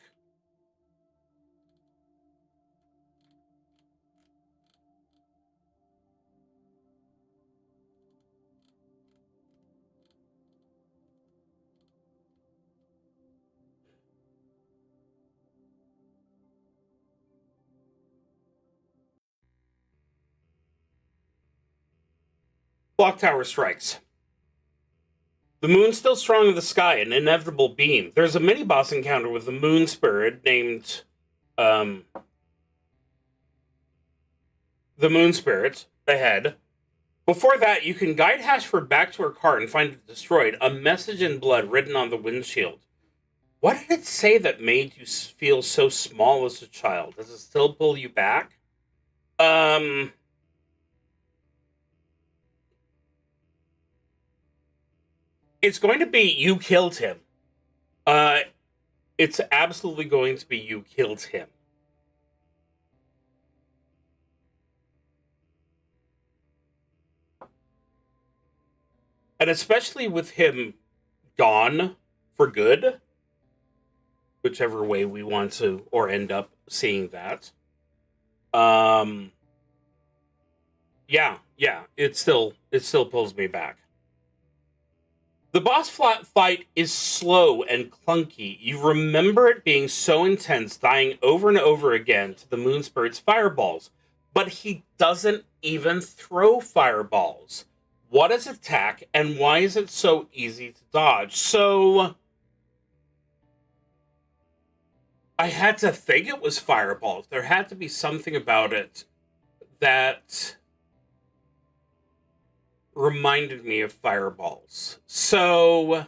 Clock tower strikes. The moon's still strong in the sky, an inevitable beam. There's a mini-boss encounter with the moon spirit named, the moon spirit ahead. Before that, you can guide Hashford back to her car and find it destroyed. A message in blood written on the windshield. What did it say that made you feel so small as a child? Does it still pull you back? It's going to be you killed him. It's absolutely going to be you killed him. And especially with him gone for good, whichever way we want to or end up seeing that. Yeah, it still pulls me back. The boss fight is slow and clunky. You remember it being so intense, dying over and over again to the moon spirit's fireballs. But he doesn't even throw fireballs. What is attack, and why is it so easy to dodge? So I had to think it was fireballs. There had to be something about it that reminded me of fireballs. So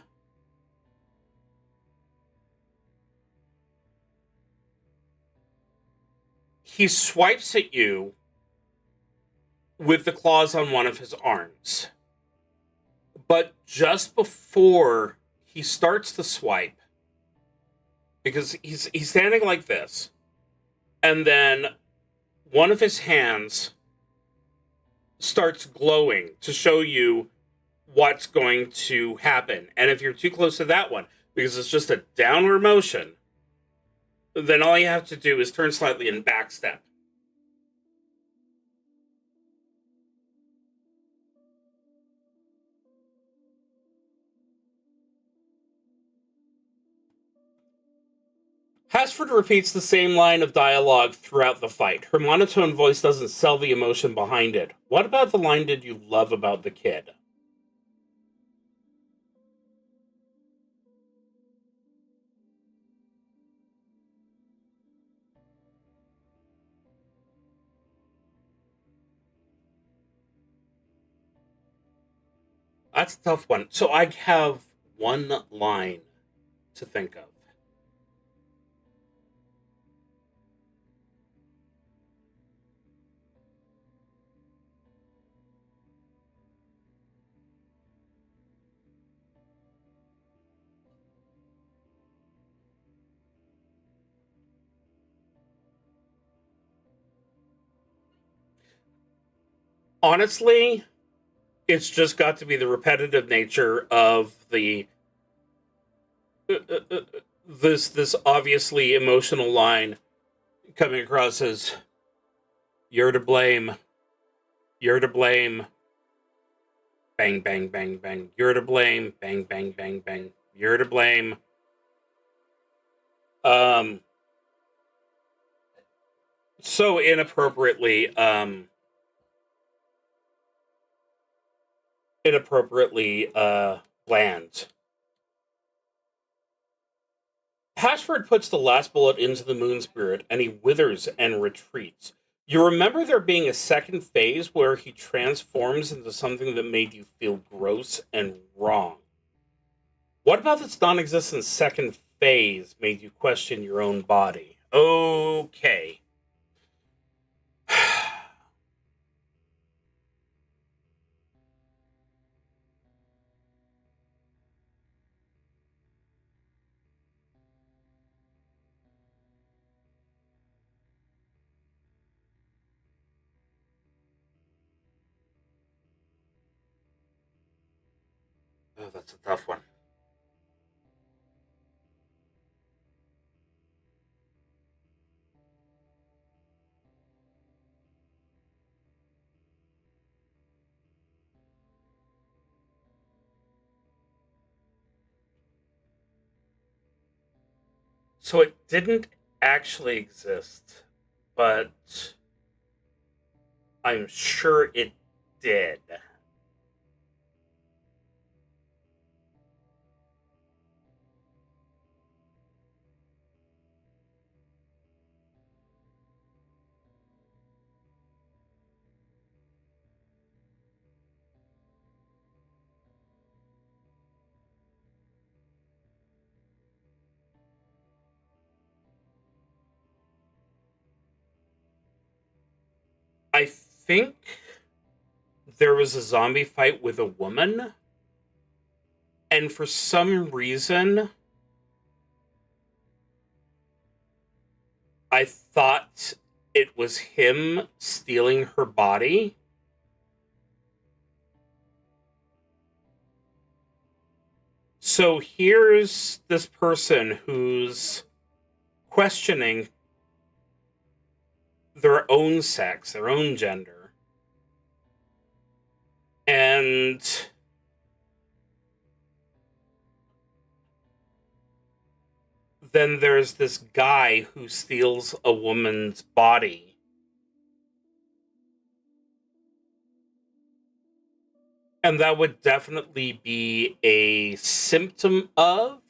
he swipes at you with the claws on one of his arms. But just before he starts the swipe, because he's standing like this, and then one of his hands starts glowing to show you what's going to happen. And if you're too close to that one, because it's just a downward motion, then all you have to do is turn slightly and backstep. Hashford repeats the same line of dialogue throughout the fight. Her monotone voice doesn't sell the emotion behind it. What about the line did you love about the kid? That's a tough one. So I have one line to think of. Honestly, it's just got to be the repetitive nature of the this obviously emotional line coming across as "You're to blame, you're to blame, bang bang bang bang, you're to blame, bang bang bang bang, you're to blame." Um, so inappropriately bland. Hashford puts the last bullet into the moon spirit and he withers and retreats. You remember there being a second phase where he transforms into something that made you feel gross and wrong. What about this non existent second phase made you question your own body? Okay. Oh, that's a tough one. So it didn't actually exist, but I'm sure it did. I think there was a zombie fight with a woman, and for some reason, I thought it was him stealing her body. So here's this person who's questioning their own sex, their own gender. And then there's this guy who steals a woman's body. And that would definitely be a symptom of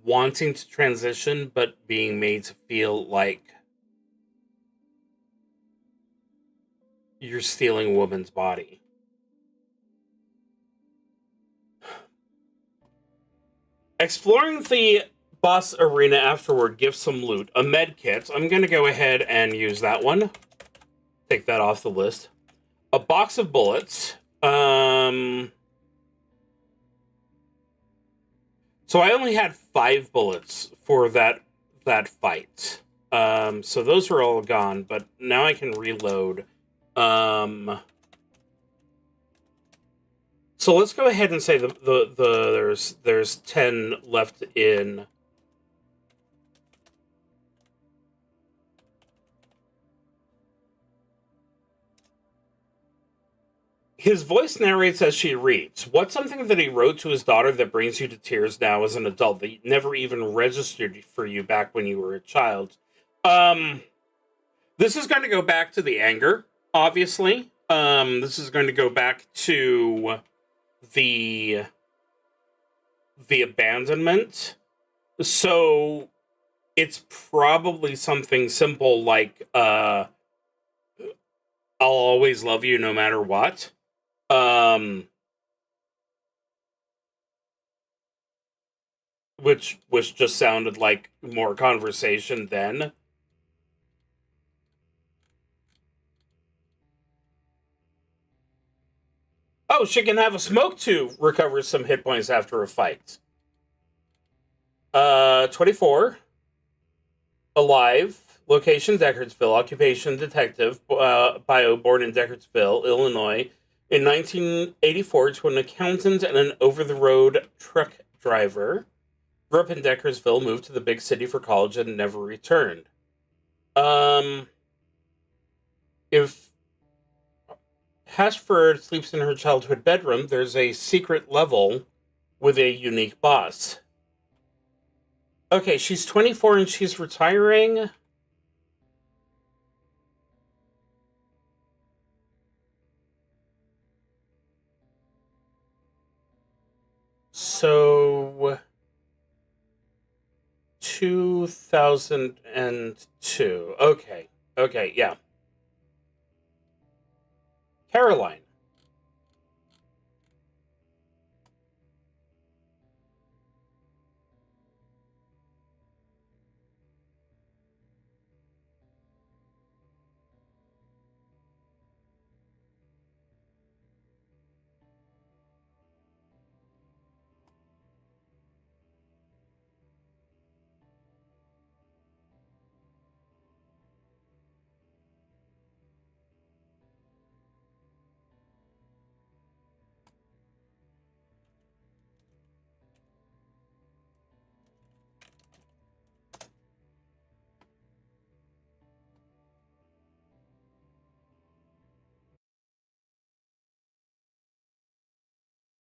wanting to transition, but being made to feel like you're stealing a woman's body. Exploring the boss arena afterward gives some loot. A med kit. I'm going to go ahead and use that one. Take that off the list. A box of bullets. So I only had 5 bullets for that fight. So those are all gone, but now I can reload. So let's go ahead and say there's 10 left in. His voice narrates as she reads. What's something that he wrote to his daughter that brings you to tears now as an adult that never even registered for you back when you were a child? This is going to go back to the anger, obviously. This is going to go back to the abandonment. So it's probably something simple like I'll always love you no matter what. Which just sounded like more conversation then. Oh, she can have a smoke to recover some hit points after a fight. 24. Alive. Location, Deckardsville. Occupation, detective. Bio, born in Deckardsville, Illinois. In 1984 to an accountant and an over-the-road truck driver. Grew up in Deckardsville, moved to the big city for college, and never returned. If Hashford sleeps in her childhood bedroom, there's a secret level with a unique boss. Okay, she's 24 and she's retiring. So 2002. Okay. Okay, yeah. Caroline.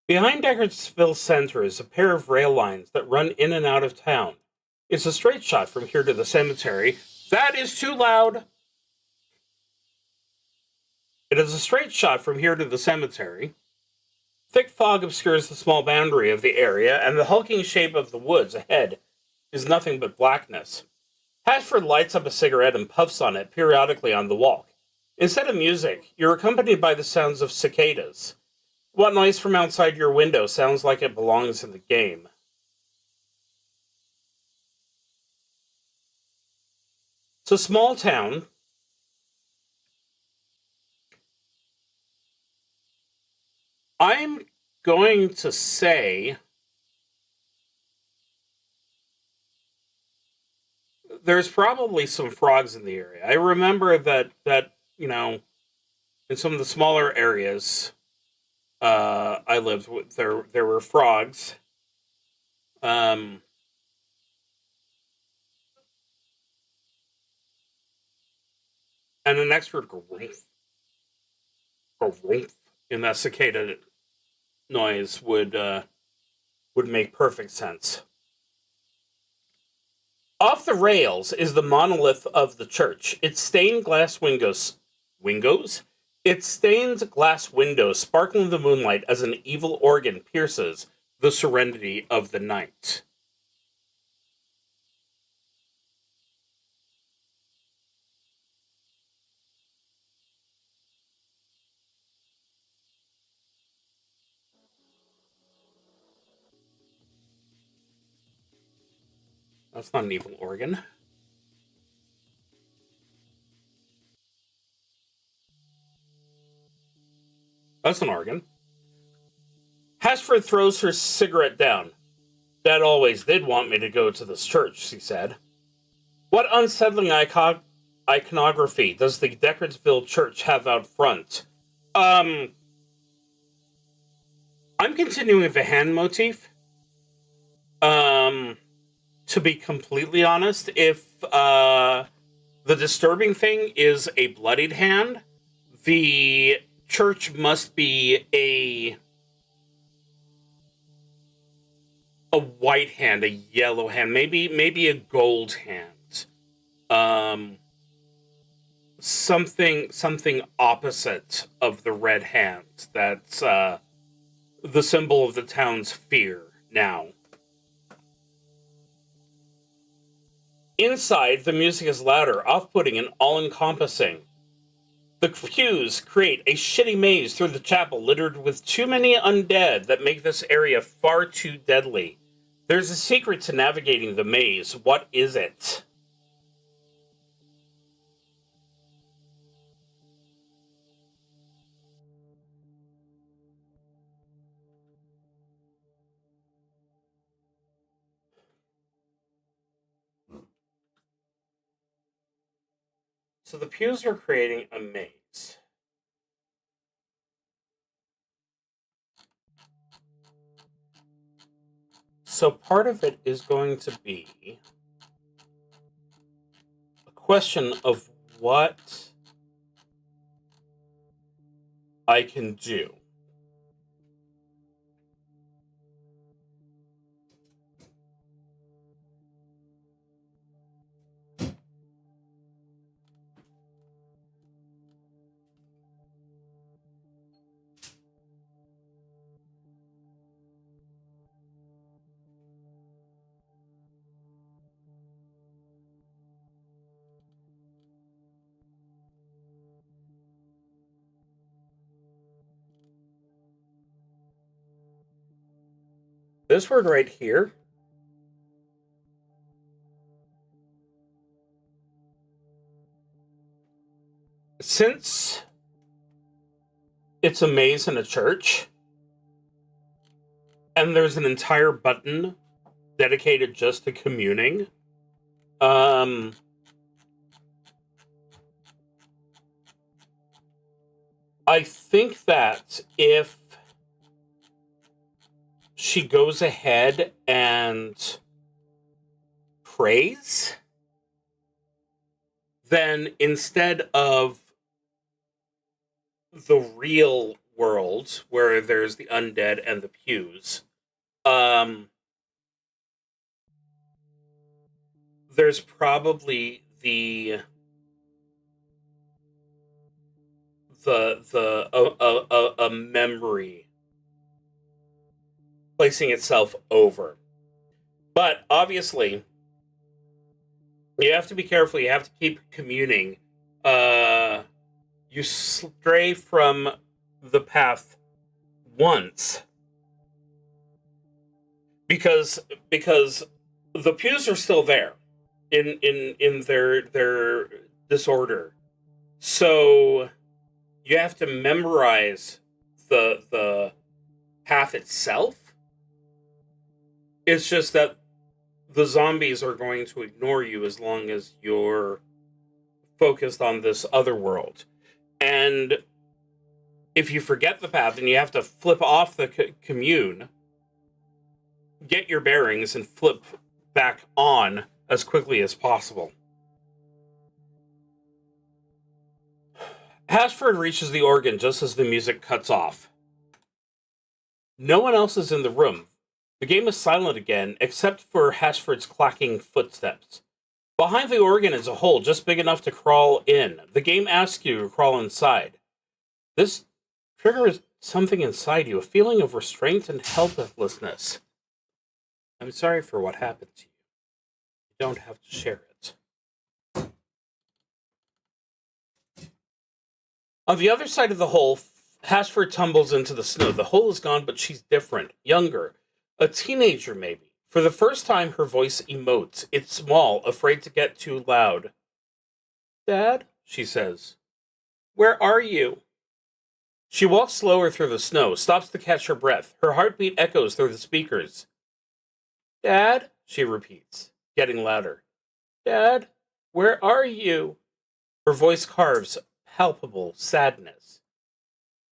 Behind Deckardsville Center is a pair of rail lines that run in and out of town. It's a straight shot from here to the cemetery. That is too loud. It is a straight shot from here to the cemetery. Thick fog obscures the small boundary of the area, and the hulking shape of the woods ahead is nothing but blackness. Hashford lights up a cigarette and puffs on it periodically on the walk. Instead of music, you're accompanied by the sounds of cicadas. What noise from outside your window sounds like it belongs in the game? It's a small town. I'm going to say there's probably some frogs in the area. I remember that in some of the smaller areas I lived with, there were frogs. Um, and an extra growth in that cicada noise would make perfect sense. Off the rails is the monolith of the church. Its stained glass windows. Its stained glass windows sparkle in the moonlight as an evil organ pierces the serenity of the night. That's not an evil organ. That's an organ. Hashford throws her cigarette down. Dad always did want me to go to this church, she said. What unsettling iconography does the Deckardsville church have out front? Um, I'm continuing with the hand motif. Um, to be completely honest, if the disturbing thing is a bloodied hand, the church must be a white hand, a yellow hand, maybe a gold hand. Um, something opposite of the red hand. That's the symbol of the town's fear now. Inside, the music is louder, off-putting, and all-encompassing. The pews create a shitty maze through the chapel littered with too many undead that make this area far too deadly. There's a secret to navigating the maze. What is it? So the pews are creating a maze. So part of it is going to be a question of what I can do. This word right here, since it's a maze in a church, and there's an entire button dedicated just to communing, I think that if she goes ahead and prays, then instead of the real world where there's the undead and the pews, there's probably a memory placing itself over. But obviously, you have to be careful. You have to keep communing. You stray from the path once because the pews are still there in their disorder. So you have to memorize the path itself. It's just that the zombies are going to ignore you as long as you're focused on this other world. And if you forget the path and you have to flip off the commune, get your bearings and flip back on as quickly as possible. Hashford reaches the organ just as the music cuts off. No one else is in the room. The game is silent again, except for Hashford's clacking footsteps. Behind the organ is a hole just big enough to crawl in. The game asks you to crawl inside. This triggers something inside you, a feeling of restraint and helplessness. I'm sorry for what happened to you. You don't have to share it. On the other side of the hole, Hashford tumbles into the snow. The hole is gone, but she's different, younger. A teenager, maybe. For the first time, her voice emotes. It's small, afraid to get too loud. Dad, she says. Where are you? She walks slower through the snow, stops to catch her breath. Her heartbeat echoes through the speakers. Dad, she repeats, getting louder. Dad, where are you? Her voice carves palpable sadness.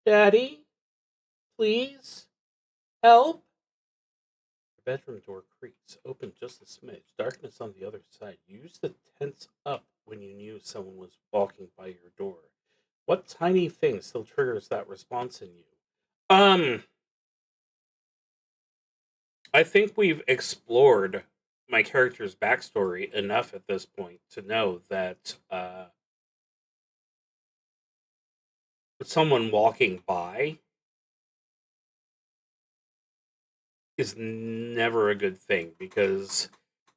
Daddy, please, help. The bedroom door creaks, open just a smidge. Darkness on the other side. You used to tense up when you knew someone was walking by your door. What tiny thing still triggers that response in you? I think we've explored my character's backstory enough at this point to know that someone walking by is never a good thing, because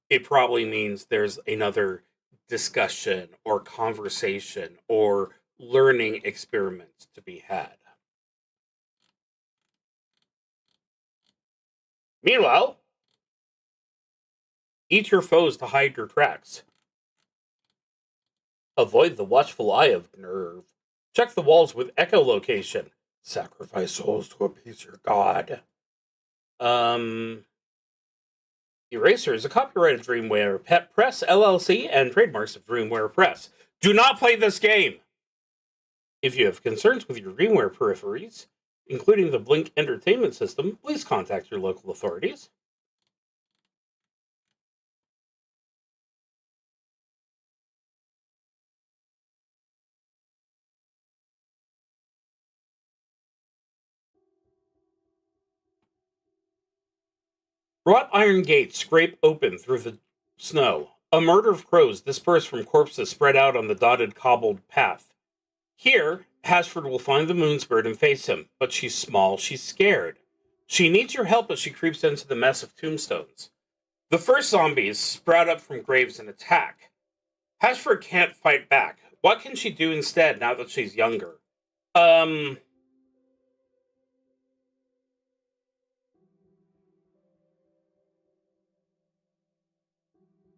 it probably means there's another discussion or conversation or learning experiments to be had. Meanwhile, eat your foes to hide your tracks. Avoid the watchful eye of Nerve. Check the walls with echolocation. Sacrifice souls to appease your god. Eraser is a copyrighted Dreamware Pet Press LLC and trademarks of Dreamware Press. Do not play this game! If you have concerns with your Dreamware peripheries, including the Blink Entertainment System, please contact your local authorities. Wrought iron gates scrape open through the snow. A murder of crows disperse from corpses spread out on the dotted cobbled path. Here, Hashford will find the Moonspirit and face him, but she's small, she's scared. She needs your help as she creeps into the mess of tombstones. The first zombies sprout up from graves and attack. Hashford can't fight back. What can she do instead now that she's younger?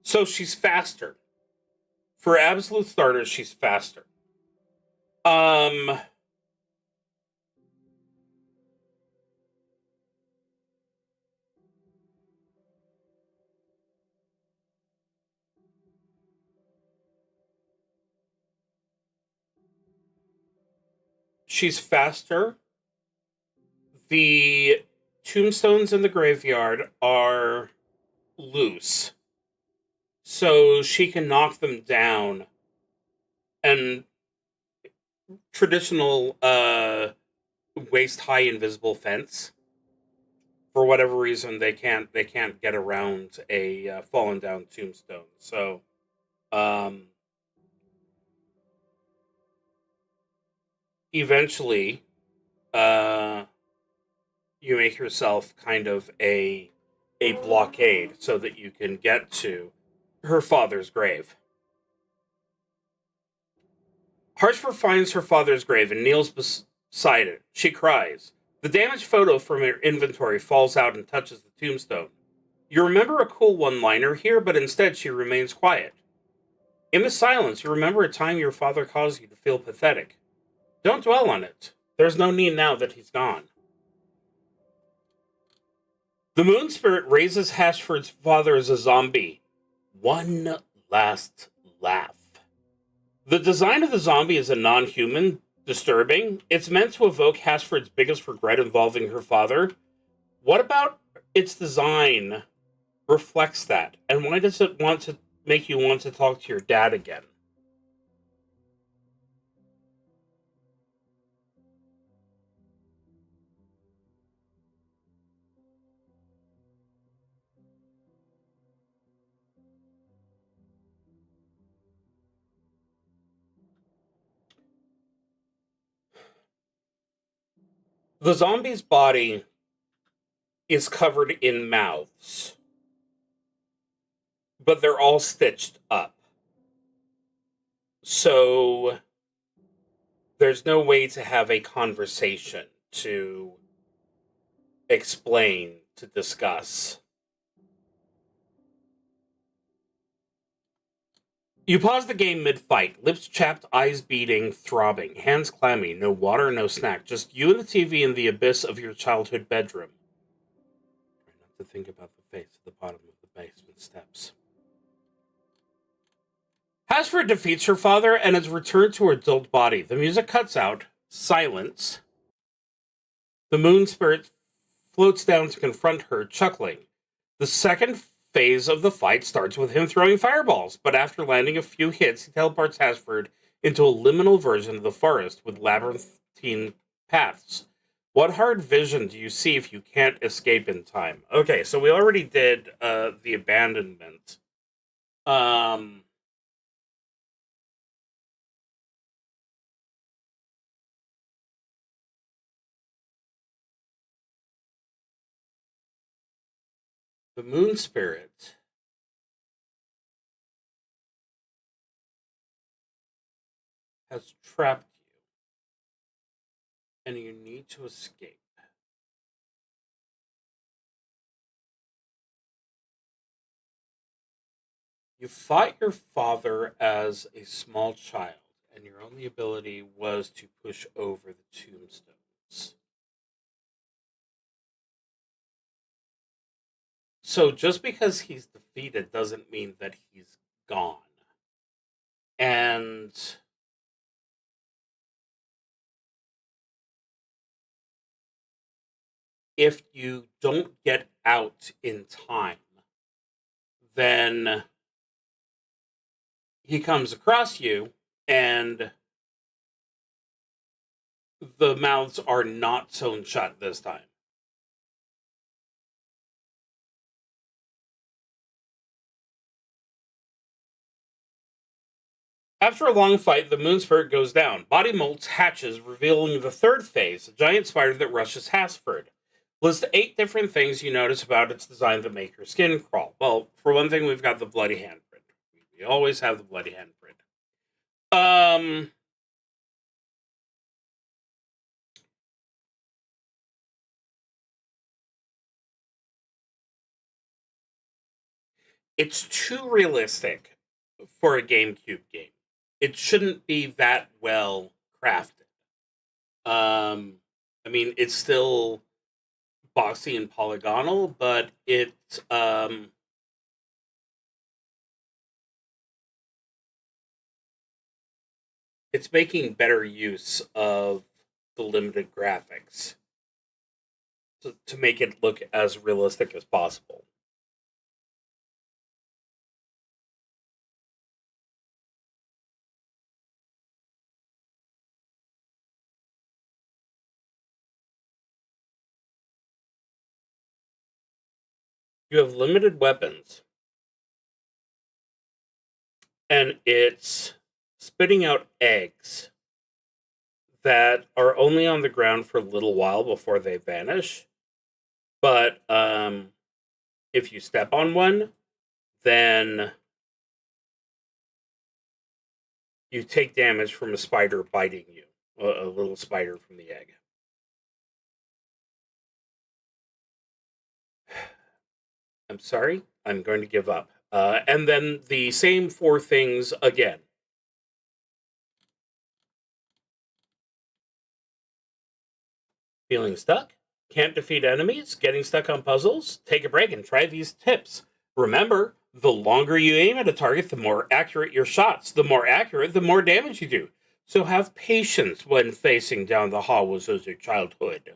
So she's faster. For absolute starters, she's faster. She's faster. The tombstones in the graveyard are loose, so she can knock them down. And traditional waist-high invisible fence, for whatever reason, they can't get around a fallen down tombstone. So, eventually, you make yourself kind of a blockade so that you can get to her father's grave. Harshford finds her father's grave and kneels beside it. She cries. The damaged photo from her inventory falls out and touches the tombstone. You remember a cool one-liner here, but instead she remains quiet. In the silence, you remember a time your father caused you to feel pathetic. Don't dwell on it. There's no need now that he's gone. The Moonspirit raises Hashford's father as a zombie. One last laugh. The design of the zombie is a non-human, disturbing. It's meant to evoke Hashford's biggest regret involving her father. What about its design reflects that? And why does it want to make you want to talk to your dad again? The zombie's body is covered in mouths, but they're all stitched up. So there's no way to have a conversation, to explain, to discuss. You pause the game mid-fight, lips chapped, eyes beating, throbbing, hands clammy, no water, no snack, just you and the TV in the abyss of your childhood bedroom. Try not to think about the face at the bottom of the basement steps. Hashford defeats her father and is returned to her adult body. The music cuts out. Silence. The Moonspirit floats down to confront her, chuckling. The second phase of the fight starts with him throwing fireballs, but after landing a few hits, he teleports Hashford into a liminal version of the forest with labyrinthine paths. What hard vision do you see if you can't escape in time? Okay, so we already did the abandonment. The Moonspirit has trapped and you need to escape. You fought your father as a small child, and your only ability was to push over the tombstones. So just because he's defeated doesn't mean that he's gone. And if you don't get out in time, then he comes across you, and the mouths are not sewn shut this time. After a long fight, the moon spirit goes down. Body molts hatches, revealing the third phase, a giant spider that rushes Hasford. List 8 different things you notice about its design that make your skin crawl. Well, for one thing, we've got the bloody handprint. We always have the bloody handprint. It's too realistic for a GameCube game. It shouldn't be that well crafted. I mean, it's still boxy and polygonal, but it's making better use of the limited graphics to make it look as realistic as possible. You have limited weapons, and it's spitting out eggs that are only on the ground for a little while before they vanish. But if you step on one, then you take damage from a spider biting you, a little spider from the egg. I'm sorry, I'm going to give up. And then the same 4 things again. Feeling stuck? Can't defeat enemies? Getting stuck on puzzles? Take a break and try these tips. Remember, the longer you aim at a target, the more accurate your shots. The more accurate, the more damage you do. So have patience when facing down the hallways of your childhood.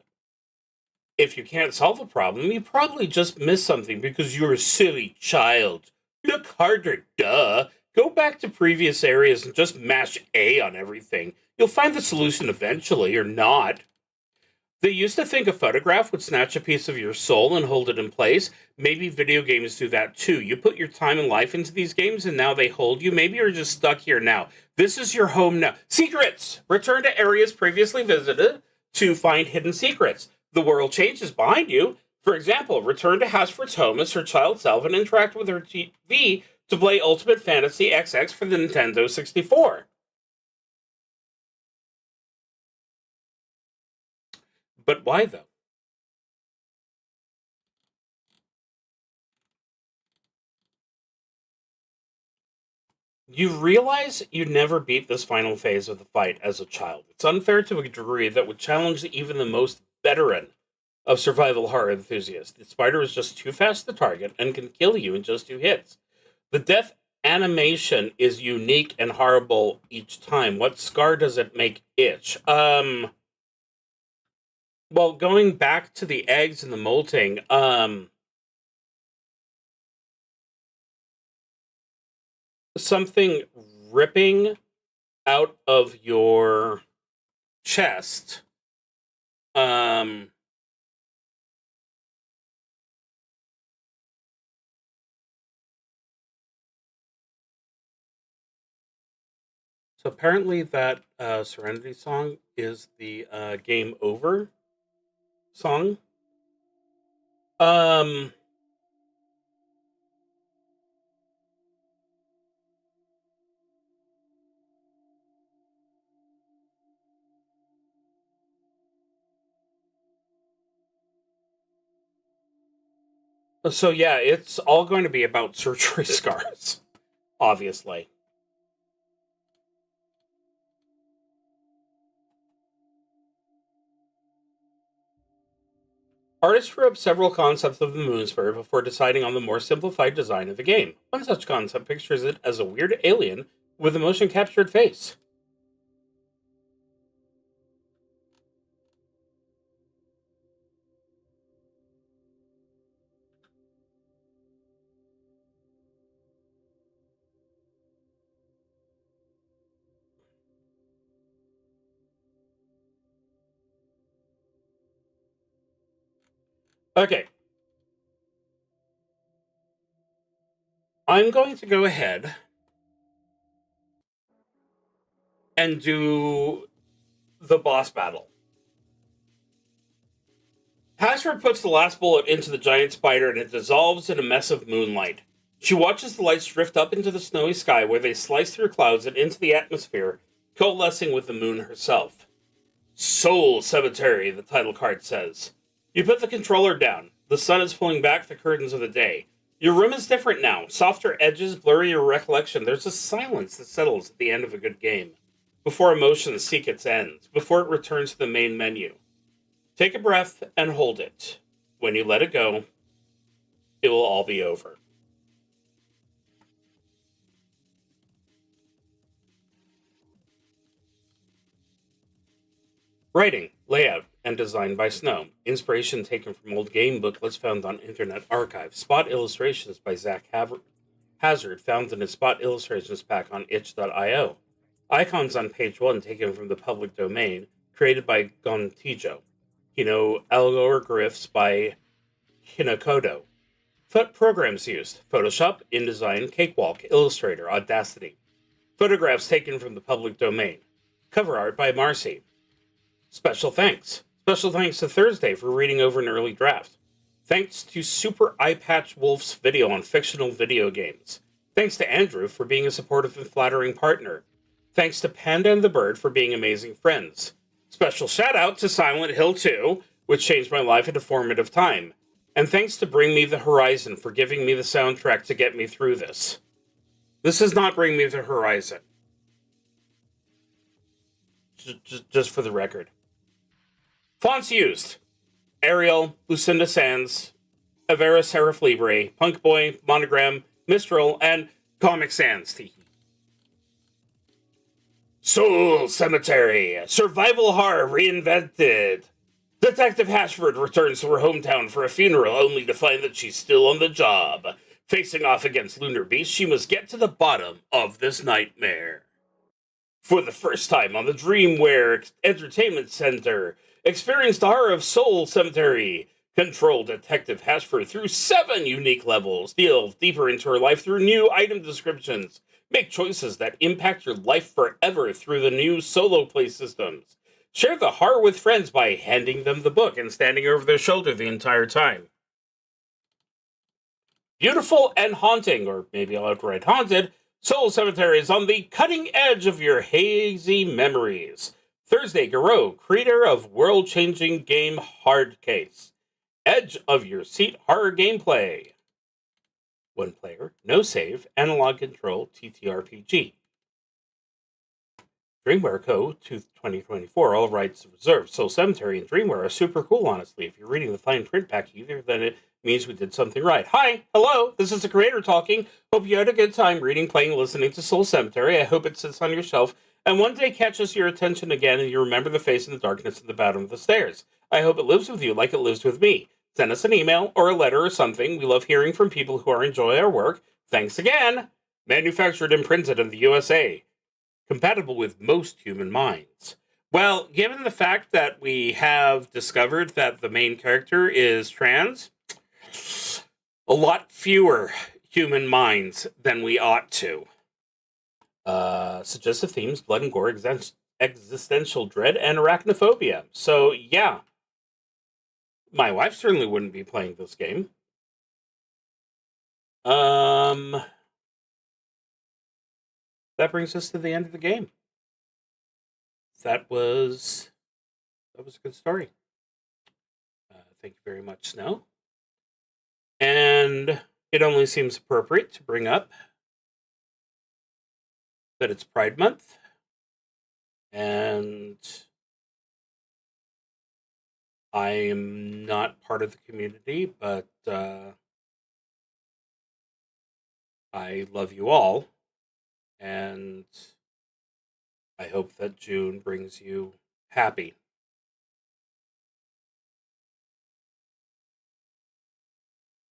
If you can't solve a problem, you probably just missed something because you're a silly child. Look harder, duh. Go back to previous areas and just mash A on everything. You'll find the solution eventually, or not. They used to think a photograph would snatch a piece of your soul and hold it in place. Maybe video games do that too. You put your time and life into these games and now they hold you. Maybe you're just stuck here now. This is your home now. Secrets! Return to areas previously visited to find hidden secrets. The world changes behind you. For example, return to Hasford's home as her child self and interact with her TV to play Ultimate Fantasy XX for the Nintendo 64. But why though? You realize you never beat this final phase of the fight as a child. It's unfair to a degree that would challenge even the most veteran of survival horror enthusiasts. The spider is just too fast to target and can kill you in just 2 hits. The death animation is unique and horrible each time. What scar does it make itch? Well, going back to the eggs and the molting, something ripping out of your chest, um, so apparently that Serenity song is the Game Over song. Um, So yeah, it's all going to be about surgery scars, obviously. Artists drew up several concepts of the Moonspur before deciding on the more simplified design of the game. One such concept pictures it as a weird alien with a motion captured face. Okay, I'm going to go ahead and do the boss battle. Hashford puts the last bullet into the giant spider and it dissolves in a mess of moonlight. She watches the lights drift up into the snowy sky where they slice through clouds and into the atmosphere, coalescing with the moon herself. Soul Cemetery, the title card says. You put the controller down. The sun is pulling back the curtains of the day. Your room is different now. Softer edges blur your recollection. There's a silence that settles at the end of a good game. Before emotions seek its end. Before it returns to the main menu. Take a breath and hold it. When you let it go, it will all be over. Writing, layout, and design by Snow. Inspiration taken from old game booklets found on Internet Archive. Spot illustrations by Zach Hazard found in his Spot Illustrations pack on itch.io. Icons on page 1 taken from the public domain, created by Gontijo. Algorithms by Hinakodo. Foot programs used: Photoshop, InDesign, Cakewalk, Illustrator, Audacity. Photographs taken from the public domain. Cover art by Marcy. Special thanks. Special thanks to Thursday for reading over an early draft. Thanks to Super Eyepatch Wolf's video on fictional video games. Thanks to Andrew for being a supportive and flattering partner. Thanks to Panda and the Bird for being amazing friends. Special shout out to Silent Hill 2, which changed my life at a formative time. And thanks to Bring Me the Horizon for giving me the soundtrack to get me through this. This is not Bring Me the Horizon. Just for the record. Fonts used: Arial, Lucinda Sands, Avera Serif Libre, Punk Boy, Monogram, Mistral, and Comic Sans. Soul Cemetery, survival horror reinvented. Detective Hashford returns to her hometown for a funeral only to find that she's still on the job. Facing off against Lunar Beast, she must get to the bottom of this nightmare. For the first time on the Dreamware Entertainment Center, experience the horror of Soul Cemetery. Control Detective Hashford through 7 unique levels. Delve deeper into her life through new item descriptions. Make choices that impact your life forever through the new solo play systems. Share the horror with friends by handing them the book and standing over their shoulder the entire time. Beautiful and haunting, or maybe outright haunted, Soul Cemetery is on the cutting edge of your hazy memories. Thursday, Garou, creator of world-changing game Hard Case. Edge of your seat horror gameplay. 1 player, no save, analog control, TTRPG. Dreamware Co. 2024, all rights reserved. Soul Cemetery and Dreamware are super cool, honestly. If you're reading the fine print back either, then it means we did something right. Hi, hello, this is the creator talking. Hope you had a good time reading, playing, listening to Soul Cemetery. I hope it sits on your shelf and one day catches your attention again and you remember the face in the darkness at the bottom of the stairs. I hope it lives with you like it lives with me. Send us an email or a letter or something. We love hearing from people who enjoy our work. Thanks again. Manufactured and printed in the USA. Compatible with most human minds. Well, given the fact that we have discovered that the main character is trans, a lot fewer human minds than we ought to. Suggestive themes: blood and gore, existential dread, and arachnophobia. So, yeah. My wife certainly wouldn't be playing this game. That brings us to the end of the game. That was a good story. Thank you very much, Snow. And And it only seems appropriate to bring up that it's Pride Month. And I am not part of the community, but I love you all. And I hope that June brings you happy.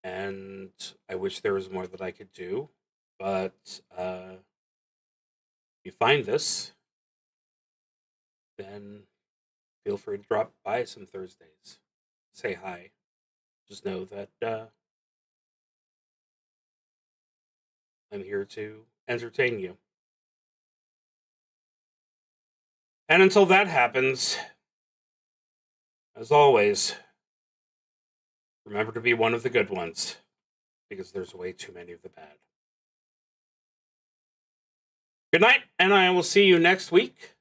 And I wish there was more that I could do, but if you find this, then feel free to drop by some Thursdays. Say hi. Just know that I'm here to entertain you. And until that happens, as always, remember to be one of the good ones, because there's way too many of the bad. Good night, and I will see you next week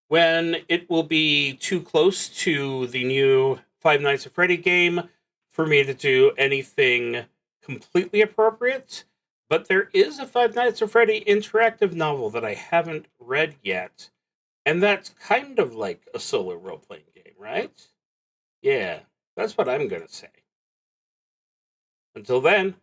when it will be too close to the new Five Nights at Freddy game for me to do anything completely appropriate. But there is a Five Nights at Freddy interactive novel that I haven't read yet. And that's kind of like a solo role-playing game, right? Yeah, that's what I'm going to say. Until then,